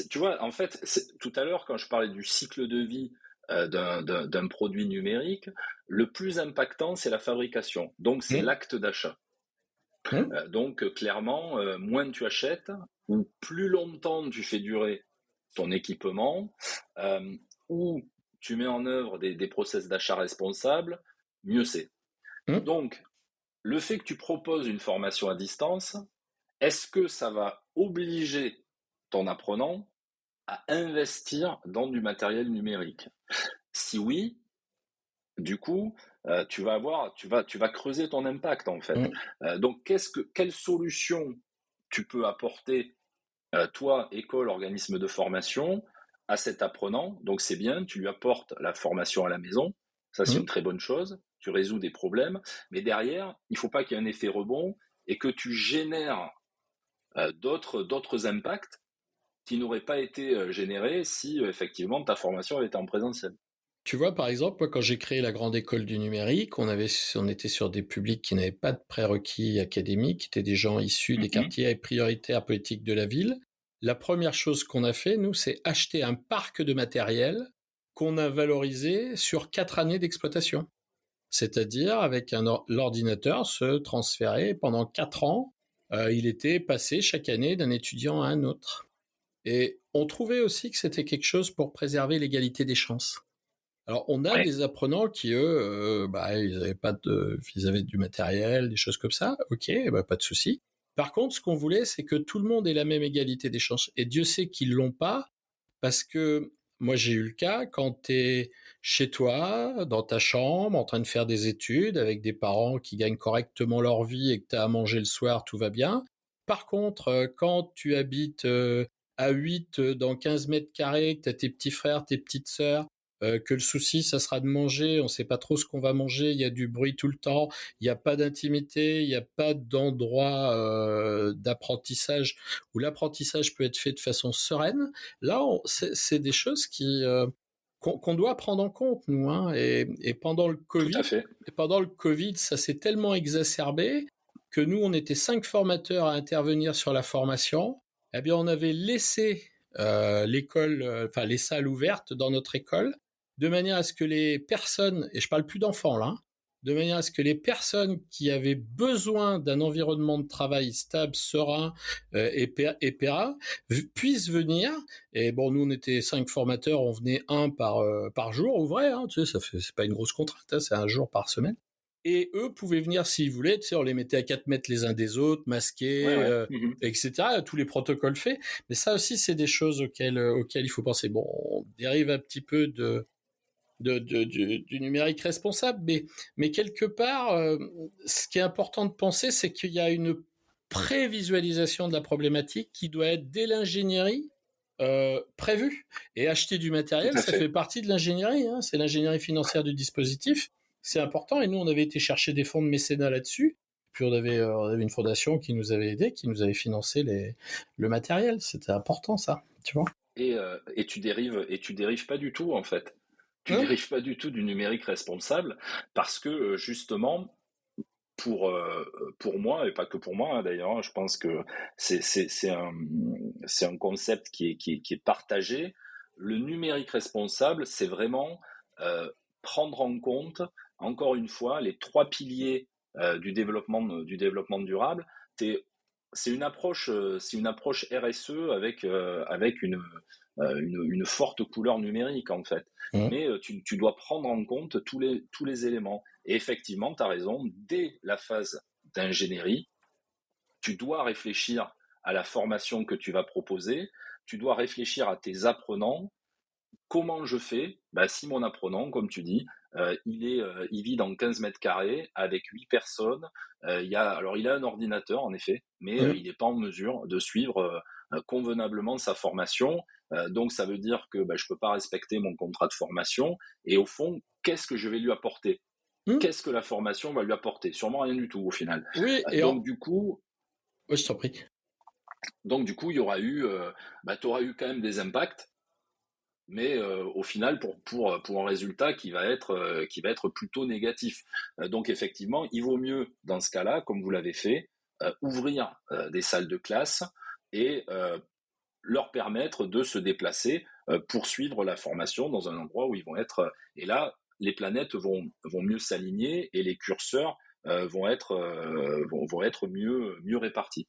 tu vois, en fait, tout à l'heure, quand je parlais du cycle de vie d'un produit numérique, le plus impactant, c'est la fabrication. Donc, c'est l'acte d'achat. Donc, clairement, moins tu achètes, ou plus longtemps tu fais durer ton équipement, ou tu mets en œuvre des process d'achat responsables, mieux c'est. Donc, le fait que tu proposes une formation à distance, est-ce que ça va obliger ton apprenant à investir dans du matériel numérique? Si oui, du coup, tu vas creuser ton impact en fait. Mmh. Donc quelle solution tu peux apporter, toi, école, organisme de formation, à cet apprenant? Donc c'est bien, tu lui apportes la formation à la maison, ça c'est Mmh. une très bonne chose, tu résous des problèmes, mais derrière, il faut pas qu'il y ait un effet rebond et que tu génères d'autres impacts qui n'auraient pas été générés si effectivement ta formation avait été en présentiel. Tu vois, par exemple, moi, quand j'ai créé la grande école du numérique, on était sur des publics qui n'avaient pas de prérequis académiques, qui étaient des gens issus des Mhm. quartiers prioritaires politiques de la ville. La première chose qu'on a fait, nous, c'est acheter un parc de matériel qu'on a valorisé sur 4 années d'exploitation. C'est-à-dire, avec l'ordinateur se transférait pendant 4 ans, il était passé chaque année d'un étudiant à un autre. Et on trouvait aussi que c'était quelque chose pour préserver l'égalité des chances. Alors, on a Ouais, des apprenants qui, eux, ils avaient du matériel, des choses comme ça. Ok, bah, pas de souci. Par contre, ce qu'on voulait, c'est que tout le monde ait la même égalité des chances. Et Dieu sait qu'ils l'ont pas, parce que moi, j'ai eu le cas quand tu es chez toi, dans ta chambre, en train de faire des études, avec des parents qui gagnent correctement leur vie et que tu as à manger le soir, tout va bien. Par contre, quand tu habites à 8 dans 15 mètres carrés, que tu as tes petits frères, tes petites sœurs, que le souci, ça sera de manger, on ne sait pas trop ce qu'on va manger, il y a du bruit tout le temps, il n'y a pas d'intimité, il n'y a pas d'endroit d'apprentissage où l'apprentissage peut être fait de façon sereine. Là, c'est des choses qu'on doit prendre en compte, nous. Hein. Et tout à fait. pendant le Covid, ça s'est tellement exacerbé que nous, on était 5 formateurs à intervenir sur la formation. Eh bien, on avait laissé l'école, enfin les salles ouvertes dans notre école, de manière à ce que les personnes, et je parle plus d'enfants là, de manière à ce que les personnes qui avaient besoin d'un environnement de travail stable, serein et périn puissent venir. Et bon, nous on était 5 formateurs, on venait un par jour, ouvré, hein, tu sais, c'est pas une grosse contrainte, hein, c'est un jour par semaine. Et eux pouvaient venir s'ils voulaient, tu sais, on les mettait à 4 mètres les uns des autres, Ouais, masqués, ouais. Mhm. etc. Tous les protocoles faits. Mais ça aussi, c'est des choses auxquelles il faut penser. Bon, on dérive un petit peu du numérique responsable, mais quelque part, ce qui est important de penser, c'est qu'il y a une prévisualisation de la problématique qui doit être dès l'ingénierie prévue. Et acheter du Tout matériel, à ça fait fait. partie de l'ingénierie, hein, c'est l'ingénierie financière du dispositif, c'est important, et nous, on avait été chercher des fonds de mécénat là-dessus, puis on avait une fondation qui nous avait aidés, qui nous avait financé le matériel, c'était important ça, tu vois. Et tu dérives pas du tout en fait. Tu Hein. dérives pas du tout du numérique responsable parce que justement pour moi et pas que pour moi hein, d'ailleurs, hein, je pense que c'est un concept qui est partagé. Le numérique responsable, c'est vraiment prendre en compte encore une fois les trois piliers du développement durable. T'es- c'est une approche RSE avec une forte couleur numérique en fait. Hein. Mais tu dois prendre en compte tous les éléments. Et effectivement, tu as raison, dès la phase d'ingénierie, tu dois réfléchir à la formation que tu vas proposer, tu dois réfléchir à tes apprenants. Comment je fais bah, si mon apprenant, comme tu dis, il vit dans 15 mètres carrés avec 8 personnes. Alors, il a un ordinateur, en effet, mais Hein. il n'est pas en mesure de suivre convenablement sa formation. Donc, ça veut dire que bah, je ne peux pas respecter mon contrat de formation. Et au fond, qu'est-ce que je vais lui apporter? Hein. Qu'est-ce que la formation va lui apporter? Sûrement rien du tout, au final. Oui, Donc, du coup, ouais, je t'en prie. il y aura eu, t'auras eu quand même des impacts mais au final pour un résultat qui va être plutôt négatif. Donc effectivement, il vaut mieux dans ce cas-là, comme vous l'avez fait, ouvrir des salles de classe et leur permettre de se déplacer pour suivre la formation dans un endroit où ils vont être. Et là, les planètes vont mieux s'aligner et les curseurs vont être mieux répartis.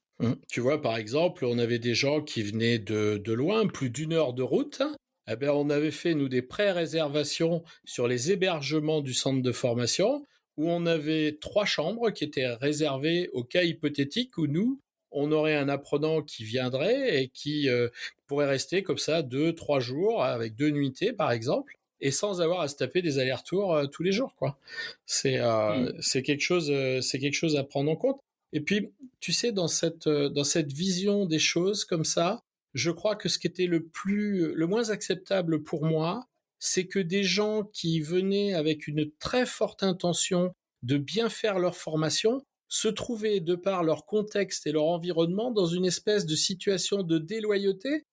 Tu vois, par exemple, on avait des gens qui venaient de loin, plus d'une heure de route. Eh bien, on avait fait, nous, des pré-réservations sur les hébergements du centre de formation, où on avait 3 chambres qui étaient réservées au cas hypothétique où nous, on aurait un apprenant qui viendrait et qui pourrait rester comme ça 2-3 jours avec 2 nuitées par exemple, et sans avoir à se taper des allers-retours tous les jours, quoi. C'est quelque chose à prendre en compte. Et puis, tu sais, dans cette vision des choses comme ça, je crois que ce qui était le moins acceptable pour moi, c'est que des gens qui venaient avec une très forte intention de bien faire leur formation se trouvaient, de par leur contexte et leur environnement, dans une espèce de situation de déloyauté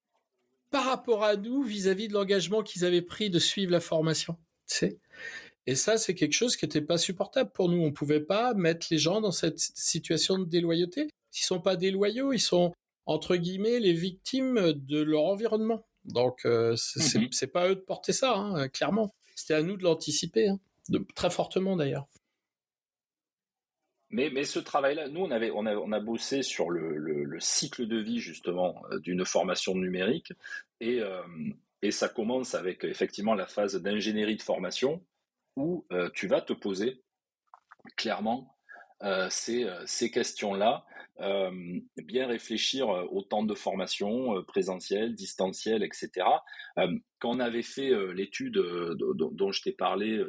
par rapport à nous vis-à-vis de l'engagement qu'ils avaient pris de suivre la formation. Tu sais. Et ça, c'est quelque chose qui n'était pas supportable pour nous. On ne pouvait pas mettre les gens dans cette situation de déloyauté. Ils ne sont pas déloyaux, ils sont, entre guillemets, les victimes de leur environnement. Donc, c'est pas à eux de porter ça, hein, clairement. C'était à nous de l'anticiper, hein, très fortement d'ailleurs. Mais ce travail-là, nous, on a bossé sur le cycle de vie, justement, d'une formation numérique. Et, euh, et ça commence avec, effectivement, la phase d'ingénierie de formation, où tu vas te poser clairement ces questions-là, euh, bien réfléchir au temps de formation, présentiel, distanciel, etc. Quand on avait fait l'étude dont je t'ai parlé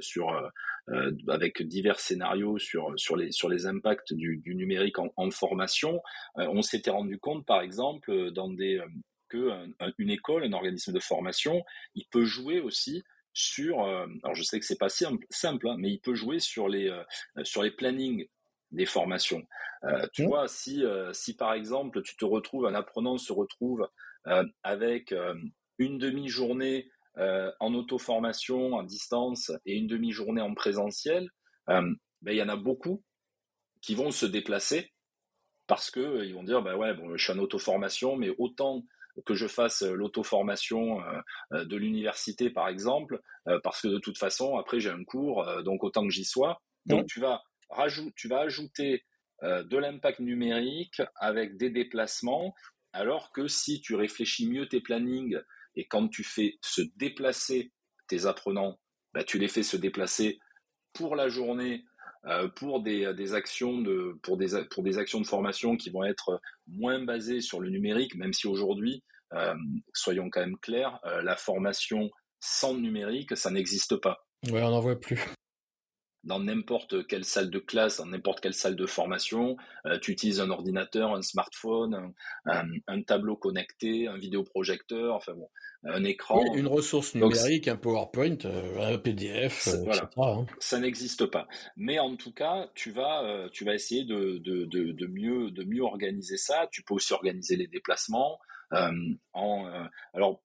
avec divers scénarios sur les impacts du numérique en formation, on s'était rendu compte, par exemple, une école, un organisme de formation, il peut jouer aussi alors je sais que c'est pas simple, hein, mais il peut jouer sur les plannings des formations. Tu vois, si par exemple un apprenant se retrouve avec une demi-journée en auto-formation, en distance, et une demi-journée en présentiel, ben, il y en a beaucoup qui vont se déplacer parce que ils vont dire, bah ouais, bon, je suis en auto-formation, mais autant que je fasse l'auto-formation de l'université, par exemple, parce que de toute façon, après, j'ai un cours, donc autant que j'y sois. Donc, tu vas ajouter de l'impact numérique avec des déplacements, alors que si tu réfléchis mieux tes plannings et quand tu fais se déplacer tes apprenants, bah, tu les fais se déplacer pour la journée, pour des actions pour des actions de formation qui vont être moins basées sur le numérique, même si aujourd'hui, soyons quand même clairs, la formation sans numérique, ça n'existe pas. Ouais, on n'en voit plus. Dans n'importe quelle salle de classe, dans n'importe quelle salle de formation, tu utilises un ordinateur, un smartphone, un tableau connecté, un vidéoprojecteur, enfin bon, un Oui, écran. une ressource Donc numérique, un PowerPoint, un PDF, voilà, etc., hein. ça n'existe pas. Mais en tout cas, tu vas essayer de mieux organiser ça. Tu peux aussi organiser les déplacements euh, alors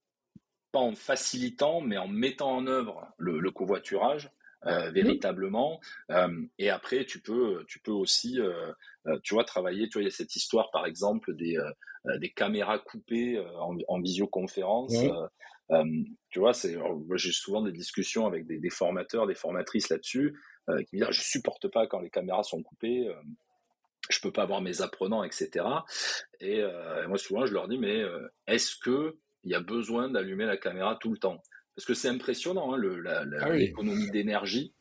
pas en facilitant, mais en mettant en œuvre le covoiturage. Véritablement, et après tu peux aussi tu vois travailler, tu vois, il y a cette histoire par exemple des caméras coupées en visioconférence. Ouais. euh, Tu vois, moi j'ai souvent des discussions avec des formateurs, des formatrices là-dessus, qui me disent, ah, je supporte pas quand les caméras sont coupées, je peux pas voir mes apprenants, etc. Et moi souvent je leur dis, mais est-ce que il y a besoin d'allumer la caméra tout le temps? Parce que c'est impressionnant, hein, Ah oui. l'économie d'énergie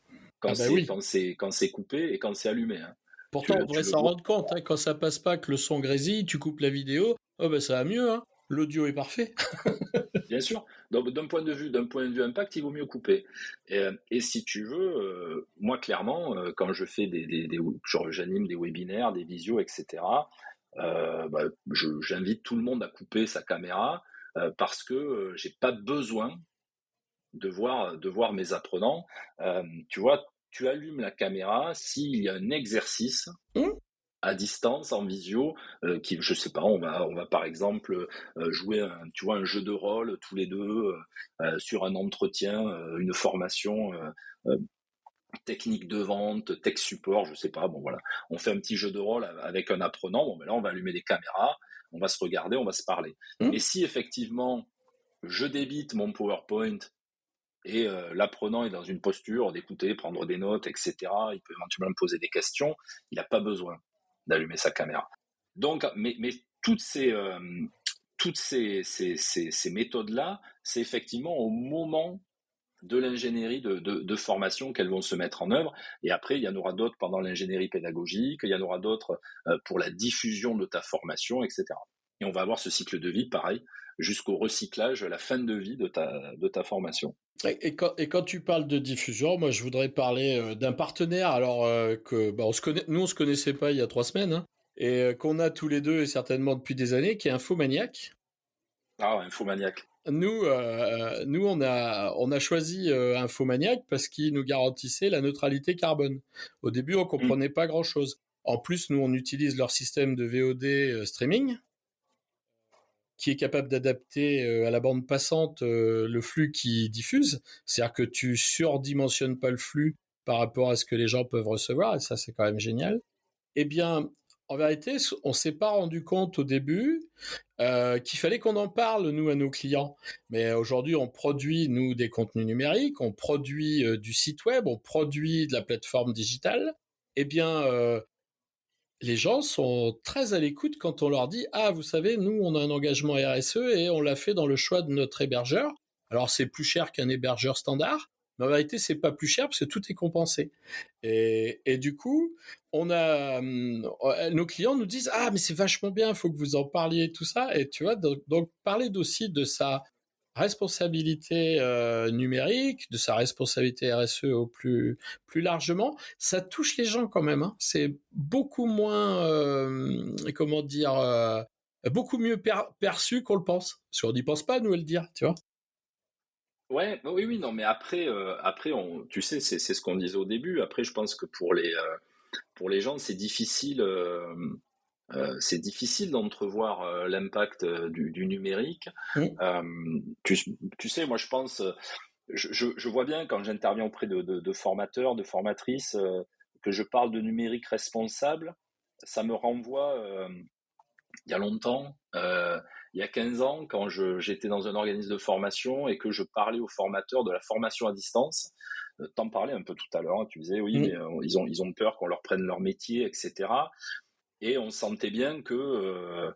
Ah bah oui. quand c'est coupé et quand c'est allumé, hein. Pourtant, on Tu devrait le s'en vois. rendre compte, hein, quand ça passe pas, que le son grésille, tu coupes la vidéo, oh bah ça va mieux, hein. L'audio est parfait. Bien sûr. Donc, d'un point de vue impact, il vaut mieux couper. Et si tu veux, moi clairement, quand je fais genre, j'anime des webinaires, des visios, etc. Bah, j'invite tout le monde à couper sa caméra parce que j'ai pas besoin de voir mes apprenants. Tu vois, tu allumes la caméra s'il y a un exercice Hum. à distance, en visio, qui, je sais pas, on va par exemple jouer tu vois, un jeu de rôle tous les deux sur un entretien, une formation technique de vente, tech support, je sais pas. Bon voilà, on fait un petit jeu de rôle avec un apprenant. Bon, ben là, on va allumer des caméras, on va se regarder, on va se parler. Mais Hum. si effectivement je débite mon PowerPoint et l'apprenant est dans une posture d'écouter, prendre des notes, etc., il peut éventuellement me poser des questions, il n'a pas besoin d'allumer sa caméra. Donc, mais toutes ces méthodes-là, c'est effectivement au moment de l'ingénierie de formation qu'elles vont se mettre en œuvre. Et après, il y en aura d'autres pendant l'ingénierie pédagogique, il y en aura d'autres pour la diffusion de ta formation, etc. Et on va avoir ce cycle de vie, pareil, jusqu'au recyclage, la fin de vie de ta formation. Et quand tu parles de diffusion, moi je voudrais parler d'un partenaire alors que on se connaissait pas il y a 3 semaines, hein, et qu'on a tous les deux et certainement depuis des années, qui est Infomaniac. Ah, Infomaniac. Nous on a choisi Infomaniac parce qu'il nous garantissait la neutralité carbone. Au début on comprenait pas grand chose. En plus nous on utilise leur système de VOD streaming, qui est capable d'adapter à la bande passante le flux qui diffuse. C'est-à-dire que tu surdimensionnes pas le flux par rapport à ce que les gens peuvent recevoir, et ça, c'est quand même génial. Eh bien, en vérité, on s'est pas rendu compte au début qu'il fallait qu'on en parle, nous, à nos clients. Mais aujourd'hui, on produit, nous, des contenus numériques, on produit du site web, on produit de la plateforme digitale. Eh bien, les gens sont très à l'écoute quand on leur dit « Ah, vous savez, nous, on a un engagement RSE et on l'a fait dans le choix de notre hébergeur. Alors, c'est plus cher qu'un hébergeur standard, mais en vérité, c'est pas plus cher parce que tout est compensé. » Et du coup, nos clients nous disent « Ah, mais c'est vachement bien, il faut que vous en parliez, tout ça. » Et tu vois, donc parler aussi de ça responsabilité numérique, de sa responsabilité RSE au plus largement, ça touche les gens quand même. Hein. C'est beaucoup moins, comment dire, beaucoup mieux perçu qu'on le pense. Parce qu'on n'y pense pas, nous, à le dire, tu vois. Ouais, oui, oui, non, mais après, tu sais, c'est ce qu'on disait au début. Après, je pense que pour les gens, c'est difficile d'entrevoir l'impact du numérique. Tu sais, moi, je pense, je vois bien quand j'interviens auprès de formateurs, de formatrices, que je parle de numérique responsable, ça me renvoie il y a longtemps, il y a 15 ans, quand j'étais dans un organisme de formation et que je parlais aux formateurs de la formation à distance. T'en parlais un peu tout à l'heure, hein, tu disais oui, mais ils ont peur qu'on leur prenne leur métier, etc. Et on sentait bien que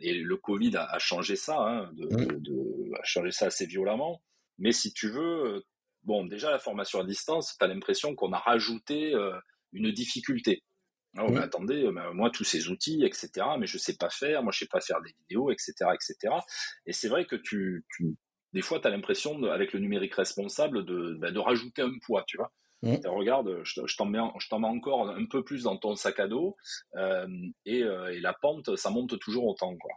et le Covid a changé ça, hein, a changé ça assez violemment. Mais si tu veux, bon, déjà la formation à distance, tu as l'impression qu'on a rajouté une difficulté. Oh, mais attendez, moi, tous ces outils, etc., mais je sais pas faire, moi, je sais pas faire des vidéos, etc., etc. Et c'est vrai que des fois, tu as l'impression, avec le numérique responsable, de rajouter un poids, tu vois. Regarde, je t'en mets encore un peu plus dans ton sac à dos, et la pente, ça monte toujours autant, quoi.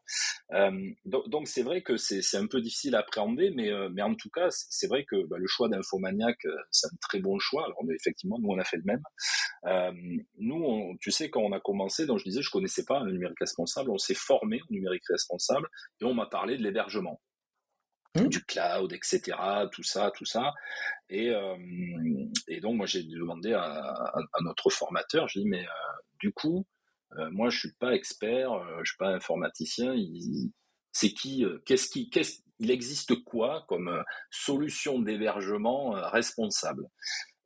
Donc c'est vrai que c'est un peu difficile à appréhender, mais en tout cas, c'est vrai que le choix d'Infomaniac, c'est un très bon choix. Alors effectivement, nous, on a fait le même. Nous, tu sais, quand on a commencé, donc je disais, je connaissais pas le numérique responsable, on s'est formé au numérique responsable et on m'a parlé de l'hébergement, du cloud, etc., tout ça. Et donc, moi, j'ai demandé à notre formateur, je lui ai dit, mais du coup, moi, je suis pas expert, je suis pas informaticien, c'est qui, il existe quoi comme solution d'hébergement responsable?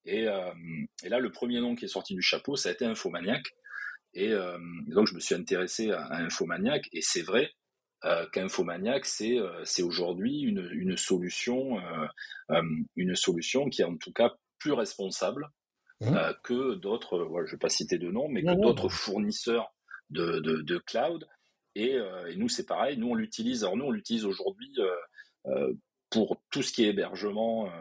Et là, le premier nom qui est sorti du chapeau, ça a été Infomaniac. Et donc, je me suis intéressé à Infomaniac. Et c'est vrai qu'Infomaniac, c'est aujourd'hui une solution qui est en tout cas plus responsable que d'autres, je ne vais pas citer de nom, mais que d'autres fournisseurs de cloud. Et nous, c'est pareil. Nous, on l'utilise. Alors, nous, on l'utilise aujourd'hui pour tout ce qui est hébergement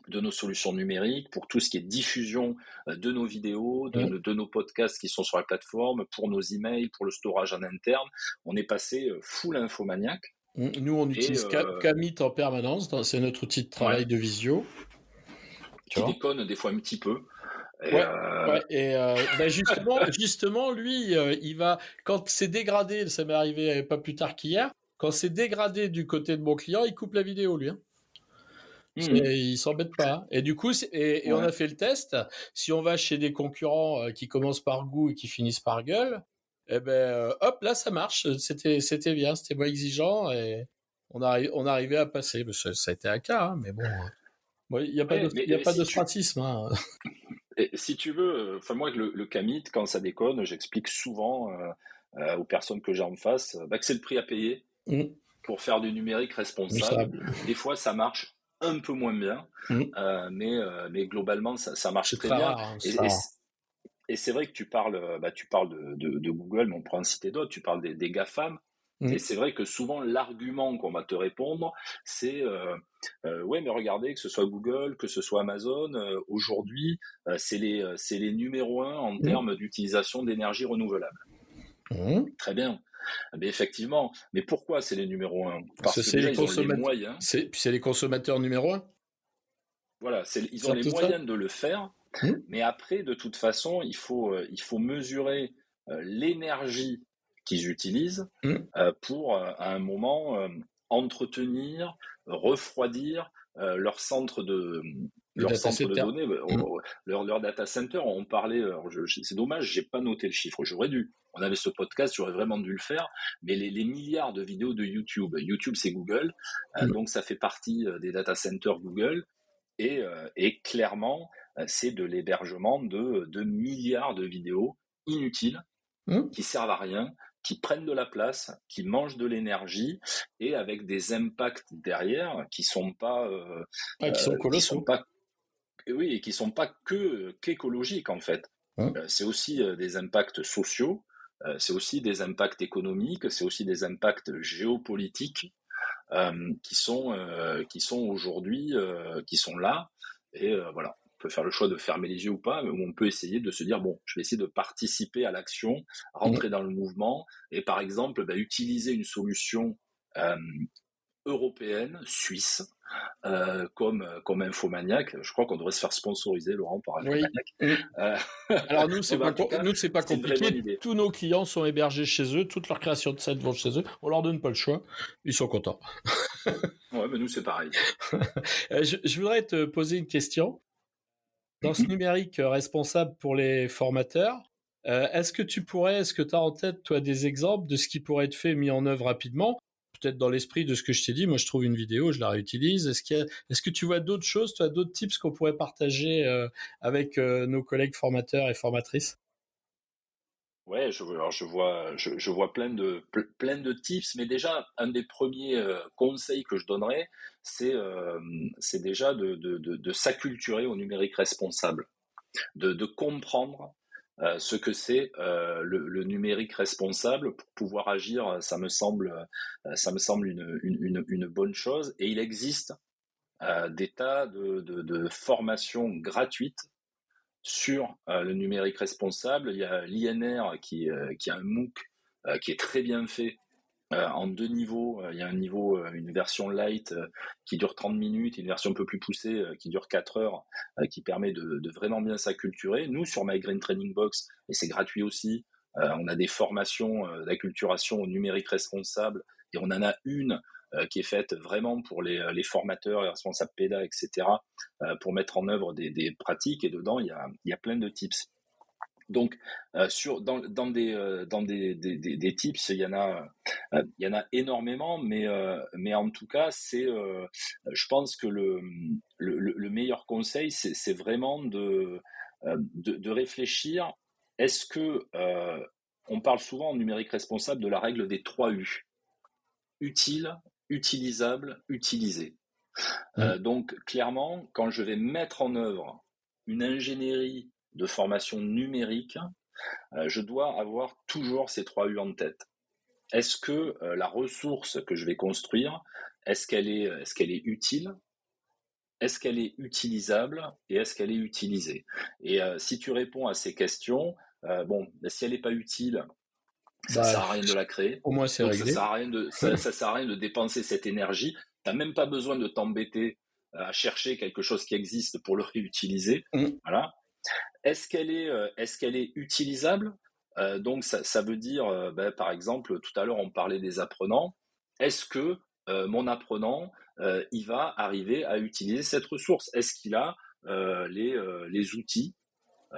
de nos solutions numériques, pour tout ce qui est diffusion de nos vidéos, de nos podcasts qui sont sur la plateforme, pour nos emails, pour le storage en interne. On est passé full Infomaniac. Nous, on utilise Kamit en permanence. C'est notre outil de travail de visio. Qui déconne des fois un petit peu. Et justement, lui, il va, quand c'est dégradé, ça m'est arrivé pas plus tard qu'hier, quand c'est dégradé du côté de mon client, il coupe la vidéo, lui. Hein. Il s'embête pas. Et du coup, on a fait le test. Si on va chez des concurrents qui commencent par goût et qui finissent par gueule, eh ben, hop, là, ça marche. C'était bien, c'était moins exigeant et on arrivait à passer. Ça a été un cas, hein, mais bon. Il n'y a pas de stratisme. Hein. Et si tu veux, moi, le Kamit, quand ça déconne, j'explique souvent aux personnes que j'ai en face que c'est le prix à payer pour faire du numérique responsable. Des fois, ça marche un peu moins bien, Mmh. mais globalement, ça marche C'est très très bien. rare, hein, Et, c'est très et rare. et c'est vrai que tu parles de Google, mais on pourrait en citer d'autres. Tu parles des GAFAM. Et Mmh. c'est vrai que souvent, l'argument qu'on va te répondre, c'est ouais, mais regardez, que ce soit Google, que ce soit Amazon, aujourd'hui, c'est les numéros un en Mmh. termes d'utilisation d'énergie renouvelable. Mmh. Très bien. Mais effectivement, mais pourquoi c'est les numéros un? Parce que Parce que déjà, ils ont les moyens. c'est les consommateurs numéro un. Voilà, ils C'est ont un les peu ça? moyens de le faire. Mmh. Mais après, de toute façon, il faut mesurer l'énergie qu'ils utilisent Mmh. pour, à un moment, entretenir, refroidir leur centre de Le leur data centre de center. données, Mmh. leur data center. On parlait, alors c'est dommage, j'ai pas noté le chiffre. J'aurais dû. On avait ce podcast, j'aurais vraiment dû le faire. Mais les milliards de vidéos de YouTube, YouTube c'est Google, Mmh. donc ça fait partie des data centers Google. Et clairement, c'est de l'hébergement de milliards de vidéos inutiles, Mmh. qui servent à rien, qui prennent de la place, qui mangent de l'énergie et avec des impacts derrière Ah, qui sont qui sont colossaux. pas, oui, et qui sont pas qu'écologiques en fait. Mmh. C'est aussi des impacts sociaux, c'est aussi des impacts économiques, c'est aussi des impacts géopolitiques qui sont aujourd'hui, qui sont là. Et voilà, on peut faire le choix de fermer les yeux ou pas, mais on peut essayer de se dire, bon, je vais essayer de participer à l'action, Mmh. rentrer dans le mouvement, et par exemple, utiliser une solution euh, européenne, suisse, comme Infomaniac. Je crois qu'on devrait se faire sponsoriser, Laurent, par Oui. Infomaniac. Mmh. Euh, Alors nous, non, mais en tout cas, c'est pas c'est une très bonne compliqué. idée. Tous nos clients sont hébergés chez eux, toute leur création de site vont chez eux. On leur donne pas le choix. Ils sont contents. Ouais, mais nous, c'est pareil. Je voudrais te poser une question. Dans ce Mhm. numérique responsable pour les formateurs, est-ce que tu as en tête, toi, des exemples de ce qui pourrait être fait, mis en œuvre rapidement? Peut-être dans l'esprit de ce que je t'ai dit, moi je trouve une vidéo, je la réutilise. Est-ce que tu vois d'autres choses, toi, d'autres tips qu'on pourrait partager avec nos collègues formateurs et formatrices? Ouais, je vois plein de tips, mais déjà, un des premiers conseils que je donnerais, c'est déjà de s'acculturer au numérique responsable, de comprendre ce que c'est le numérique responsable pour pouvoir agir. Ça me semble une bonne chose. Et il existe des tas de formations gratuites sur le numérique responsable. Il y a l'INR qui a un MOOC qui est très bien fait en deux niveaux. Il y a un niveau, une version light qui dure 30 minutes, et une version un peu plus poussée qui dure 4 heures, qui permet de vraiment bien s'acculturer. Nous, sur My Green Training Box, et c'est gratuit aussi, on a des formations d'acculturation au numérique responsable, et on en a une qui est faite vraiment pour les formateurs, les responsables PEDA, etc., pour mettre en œuvre des pratiques, et dedans, il y a plein de tips. Donc, des tips, il y en a énormément, mais en tout cas, je pense que le meilleur conseil, c'est vraiment de réfléchir. Est-ce que, on parle souvent en numérique responsable de la règle des 3 U. Utile, utilisable, utilisé. Mmh. Donc, clairement, quand je vais mettre en œuvre une ingénierie de formation numérique, je dois avoir toujours ces 3 U en tête. Est-ce que la ressource que je vais construire, est-ce qu'elle est utile? Est-ce qu'elle est utilisable? Et est-ce qu'elle est utilisée? Et si tu réponds à ces questions, si elle n'est pas utile, ça Bah, sert à rien de la créer. au moins c'est Donc ça réglé. sert à rien ça sert à rien de dépenser cette énergie. T'as même pas besoin de t'embêter à chercher quelque chose qui existe pour le réutiliser. Mmh. Voilà. Est-ce qu'elle est utilisable? Donc ça veut dire, par exemple, tout à l'heure on parlait des apprenants. Est-ce que mon apprenant, il va arriver à utiliser cette ressource? Est-ce qu'il a les outils?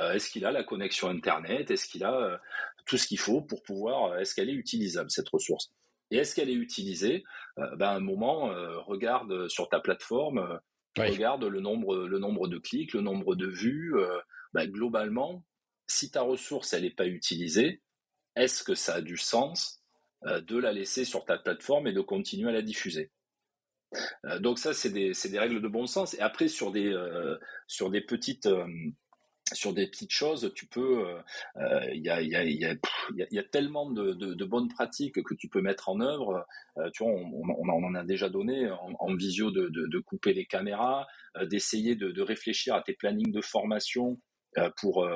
Est-ce qu'il a la connexion Internet? Est-ce qu'il a tout ce qu'il faut pour pouvoir? Est-ce qu'elle est utilisable cette ressource? Et est-ce qu'elle est utilisée? À un moment, regarde sur ta plateforme, Oui. regarde le nombre de clics, le nombre de vues. Globalement, si ta ressource elle n'est pas utilisée, est-ce que ça a du sens de la laisser sur ta plateforme et de continuer à la diffuser? Donc ça, c'est des règles de bon sens. Et après, sur des petites choses, tu peux, il y a tellement de bonnes pratiques que tu peux mettre en œuvre. Tu vois, on en a déjà donné en visio de couper les caméras, d'essayer de réfléchir à tes plannings de formation pour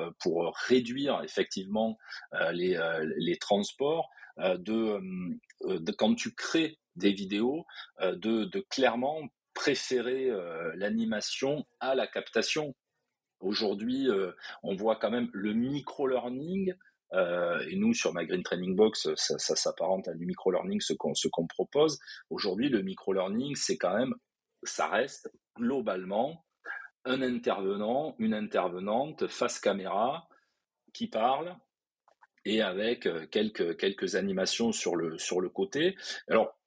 réduire effectivement les transports, quand tu crées des vidéos, de clairement préférer l'animation à la captation. Aujourd'hui, on voit quand même le micro-learning, et nous, sur ma Green Training Box, ça s'apparente à du micro-learning, ce qu'on propose. Aujourd'hui, le micro-learning, c'est quand même, ça reste globalement un intervenant, une intervenante face caméra qui parle et avec quelques animations sur le côté. Alors,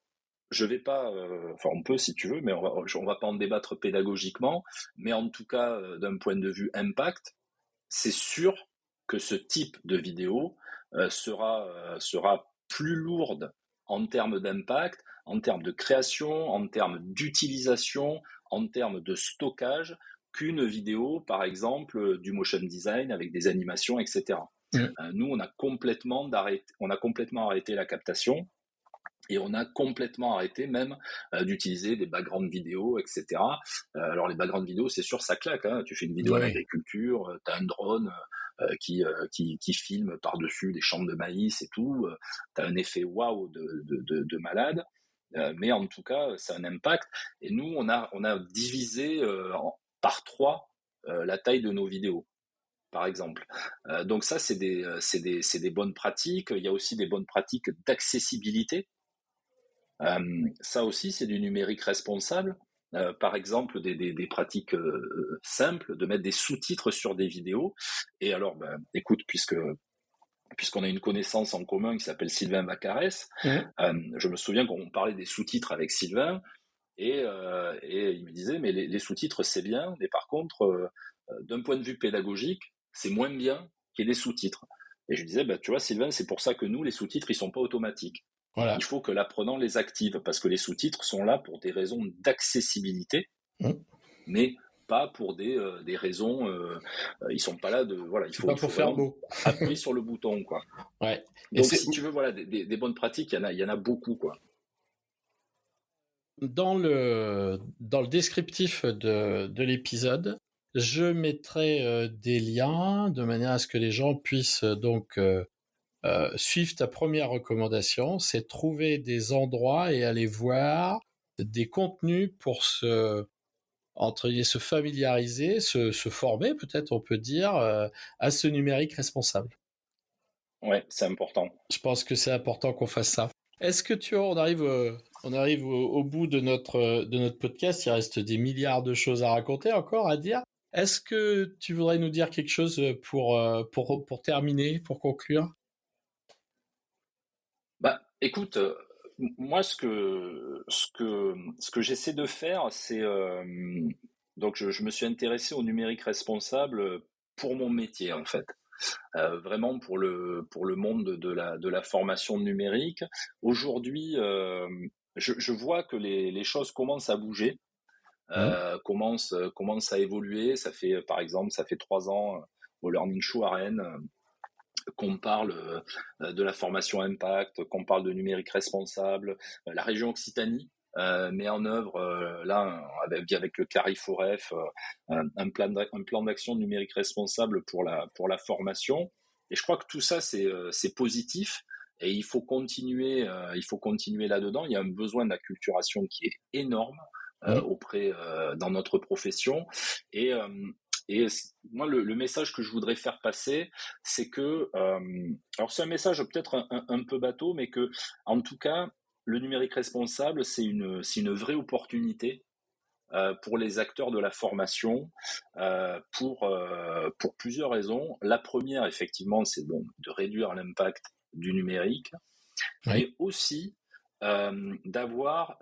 je vais pas, enfin on peut si tu veux, mais on va pas en débattre pédagogiquement, mais en tout cas, d'un point de vue impact, c'est sûr que ce type de vidéo sera plus lourde en termes d'impact, en termes de création, en termes d'utilisation, en termes de stockage, qu'une vidéo, par exemple, du motion design avec des animations, etc. Nous, on a complètement arrêté la captation. Et on a complètement arrêté même d'utiliser des backgrounds vidéo, etc. Alors les backgrounds vidéo, c'est sûr, ça claque. Hein. Tu fais une vidéo en agriculture, tu as un drone qui filme par-dessus des champs de maïs et tout. Tu as un effet waouh de malade. Mais en tout cas, ça a un impact. Et nous, on a divisé par 3 la taille de nos vidéos, par exemple. Donc ça, c'est des bonnes pratiques. Il y a aussi des bonnes pratiques d'accessibilité. Ça aussi, c'est du numérique responsable. Par exemple, des pratiques simples, de mettre des sous-titres sur des vidéos. Et alors, écoute, puisqu'on a une connaissance en commun qui s'appelle Sylvain Vacarès, je me souviens qu'on parlait des sous-titres avec Sylvain, et il me disait, mais les sous-titres, c'est bien, mais par contre, d'un point de vue pédagogique, c'est moins bien qu'il y ait des sous-titres. Et je lui disais, tu vois, Sylvain, c'est pour ça que nous, les sous-titres, ils sont pas automatiques. Voilà. Il faut que l'apprenant les active, parce que les sous-titres sont là pour des raisons d'accessibilité, mais pas pour des raisons. Ils sont pas là de voilà. Il faut faire beau. appuyer sur le bouton, quoi. Ouais. Donc si tu veux, voilà, des bonnes pratiques, il y en a beaucoup, quoi. Dans le descriptif de l'épisode, je mettrai des liens de manière à ce que les gens puissent donc suivre ta première recommandation, c'est trouver des endroits et aller voir des contenus pour se familiariser, se former, peut-être on peut dire, à ce numérique responsable. Ouais, c'est important. Je pense que c'est important qu'on fasse ça. Est-ce que on arrive au bout de notre podcast, il reste des milliards de choses à raconter encore, à dire. Est-ce que tu voudrais nous dire quelque chose pour terminer, pour conclure? Écoute, moi ce que j'essaie de faire, c'est donc je me suis intéressé au numérique responsable pour mon métier en fait. Vraiment pour le monde de la formation numérique. Aujourd'hui, je vois que les choses commencent à bouger, commencent à évoluer. Ça fait, par exemple, ça fait 3 ans au Learning Show à Rennes qu'on parle de la formation impact, qu'on parle de numérique responsable. La région Occitanie met en œuvre là avec le CARIFOREF un plan d'action numérique responsable pour la formation. Et je crois que tout ça c'est positif et il faut continuer là-dedans. Il y a un besoin d'acculturation qui est énorme dans notre profession et moi, le message que je voudrais faire passer, c'est que, alors c'est un message peut-être un peu bateau, mais que, en tout cas, le numérique responsable, c'est une vraie opportunité pour les acteurs de la formation, pour plusieurs raisons. La première, effectivement, c'est de réduire l'impact du numérique, mais aussi d'avoir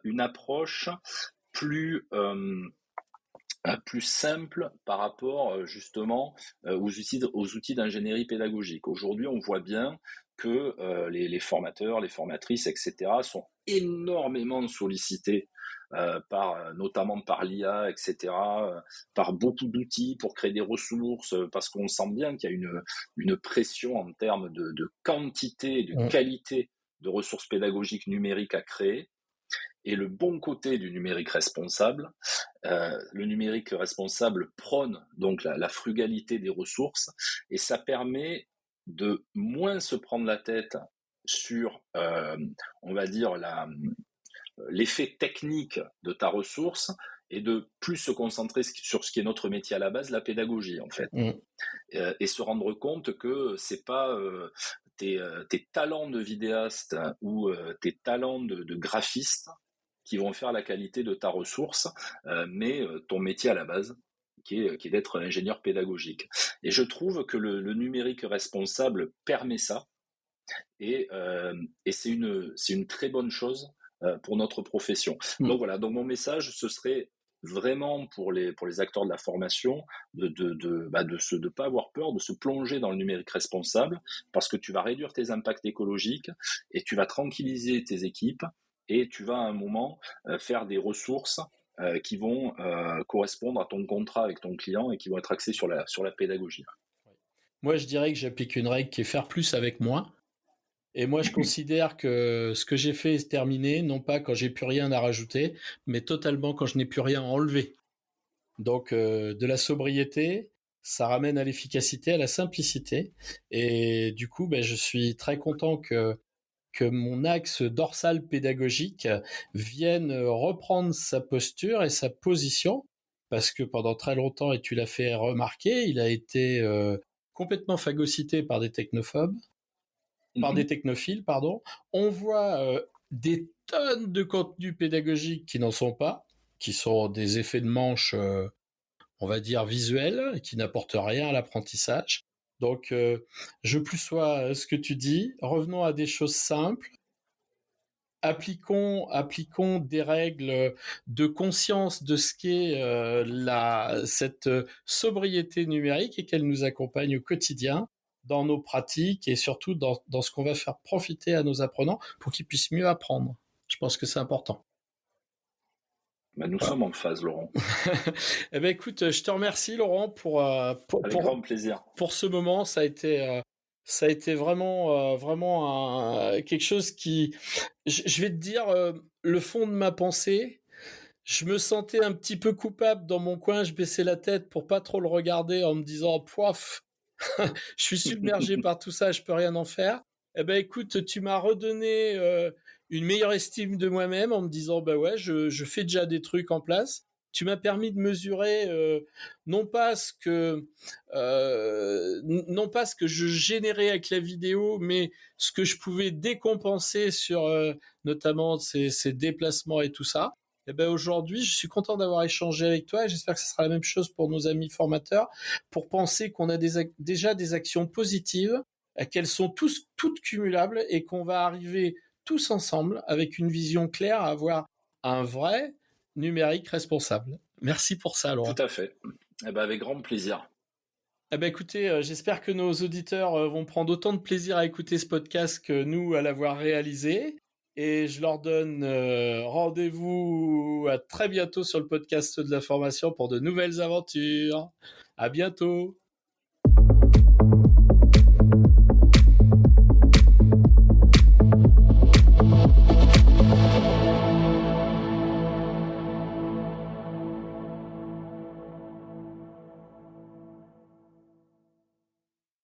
une approche plus plus simple par rapport justement aux outils d'ingénierie pédagogique. Aujourd'hui, on voit bien que les formateurs, les formatrices, etc., sont énormément sollicités notamment par l'IA, etc., par beaucoup d'outils pour créer des ressources, parce qu'on sent bien qu'il y a une pression en termes de quantité et de qualité de ressources pédagogiques numériques à créer. Et le bon côté du numérique responsable, le numérique responsable prône donc la frugalité des ressources, et ça permet de moins se prendre la tête sur, on va dire, l'effet technique de ta ressource, et de plus se concentrer sur ce qui est notre métier à la base, la pédagogie en fait. Et se rendre compte que c'est pas tes talents de vidéaste ou tes talents de graphiste qui vont faire la qualité de ta ressource, mais ton métier à la base, qui est d'être ingénieur pédagogique. Et je trouve que le numérique responsable permet ça, et c'est une très bonne chose pour notre profession. Donc voilà, donc mon message, ce serait vraiment pour les acteurs de la formation de pas avoir peur, de se plonger dans le numérique responsable, parce que tu vas réduire tes impacts écologiques et tu vas tranquilliser tes équipes, et tu vas à un moment faire des ressources qui vont correspondre à ton contrat avec ton client et qui vont être axées sur la pédagogie. Moi, je dirais que j'applique une règle qui est faire plus avec moins. Et moi, je considère que ce que j'ai fait est terminé, non pas quand j'ai plus rien à rajouter, mais totalement quand je n'ai plus rien à enlever. Donc, de la sobriété, ça ramène à l'efficacité, à la simplicité. Et du coup, je suis très content que mon axe dorsal pédagogique vienne reprendre sa posture et sa position, parce que pendant très longtemps, et tu l'as fait remarquer, il a été complètement phagocyté par des technophobes, par des technophiles, pardon. On voit des tonnes de contenus pédagogiques qui n'en sont pas, qui sont des effets de manche, on va dire visuels, qui n'apportent rien à l'apprentissage. Donc, je plus sois ce que tu dis. Revenons à des choses simples. Appliquons des règles de conscience de ce qu'est cette sobriété numérique, et qu'elle nous accompagne au quotidien dans nos pratiques, et surtout dans ce qu'on va faire profiter à nos apprenants pour qu'ils puissent mieux apprendre. Je pense que c'est important. Nous sommes en phase, Laurent. Eh ben, écoute, je te remercie, Laurent, Avec grand plaisir. Pour ce moment. Ça a été vraiment quelque chose qui, je vais te dire, le fond de ma pensée. Je me sentais un petit peu coupable dans mon coin. Je baissais la tête pour pas trop le regarder, en me disant, poif, je suis submergé par tout ça, je peux rien en faire. Eh ben, écoute, tu m'as redonné une meilleure estime de moi-même, en me disant, ouais, je fais déjà des trucs en place. Tu m'as permis de mesurer non pas ce que je générais avec la vidéo, mais ce que je pouvais décompenser sur notamment ces déplacements et tout ça. Et aujourd'hui, je suis content d'avoir échangé avec toi, et j'espère que ce sera la même chose pour nos amis formateurs, pour penser qu'on a déjà des actions positives, qu'elles sont toutes cumulables, et qu'on va arriver tous ensemble avec une vision claire à avoir un vrai numérique responsable. Merci pour ça, Laurent. Tout à fait. Avec grand plaisir. Écoutez, j'espère que nos auditeurs vont prendre autant de plaisir à écouter ce podcast que nous à l'avoir réalisé. Et je leur donne rendez-vous à très bientôt sur le podcast de la formation pour de nouvelles aventures. À bientôt.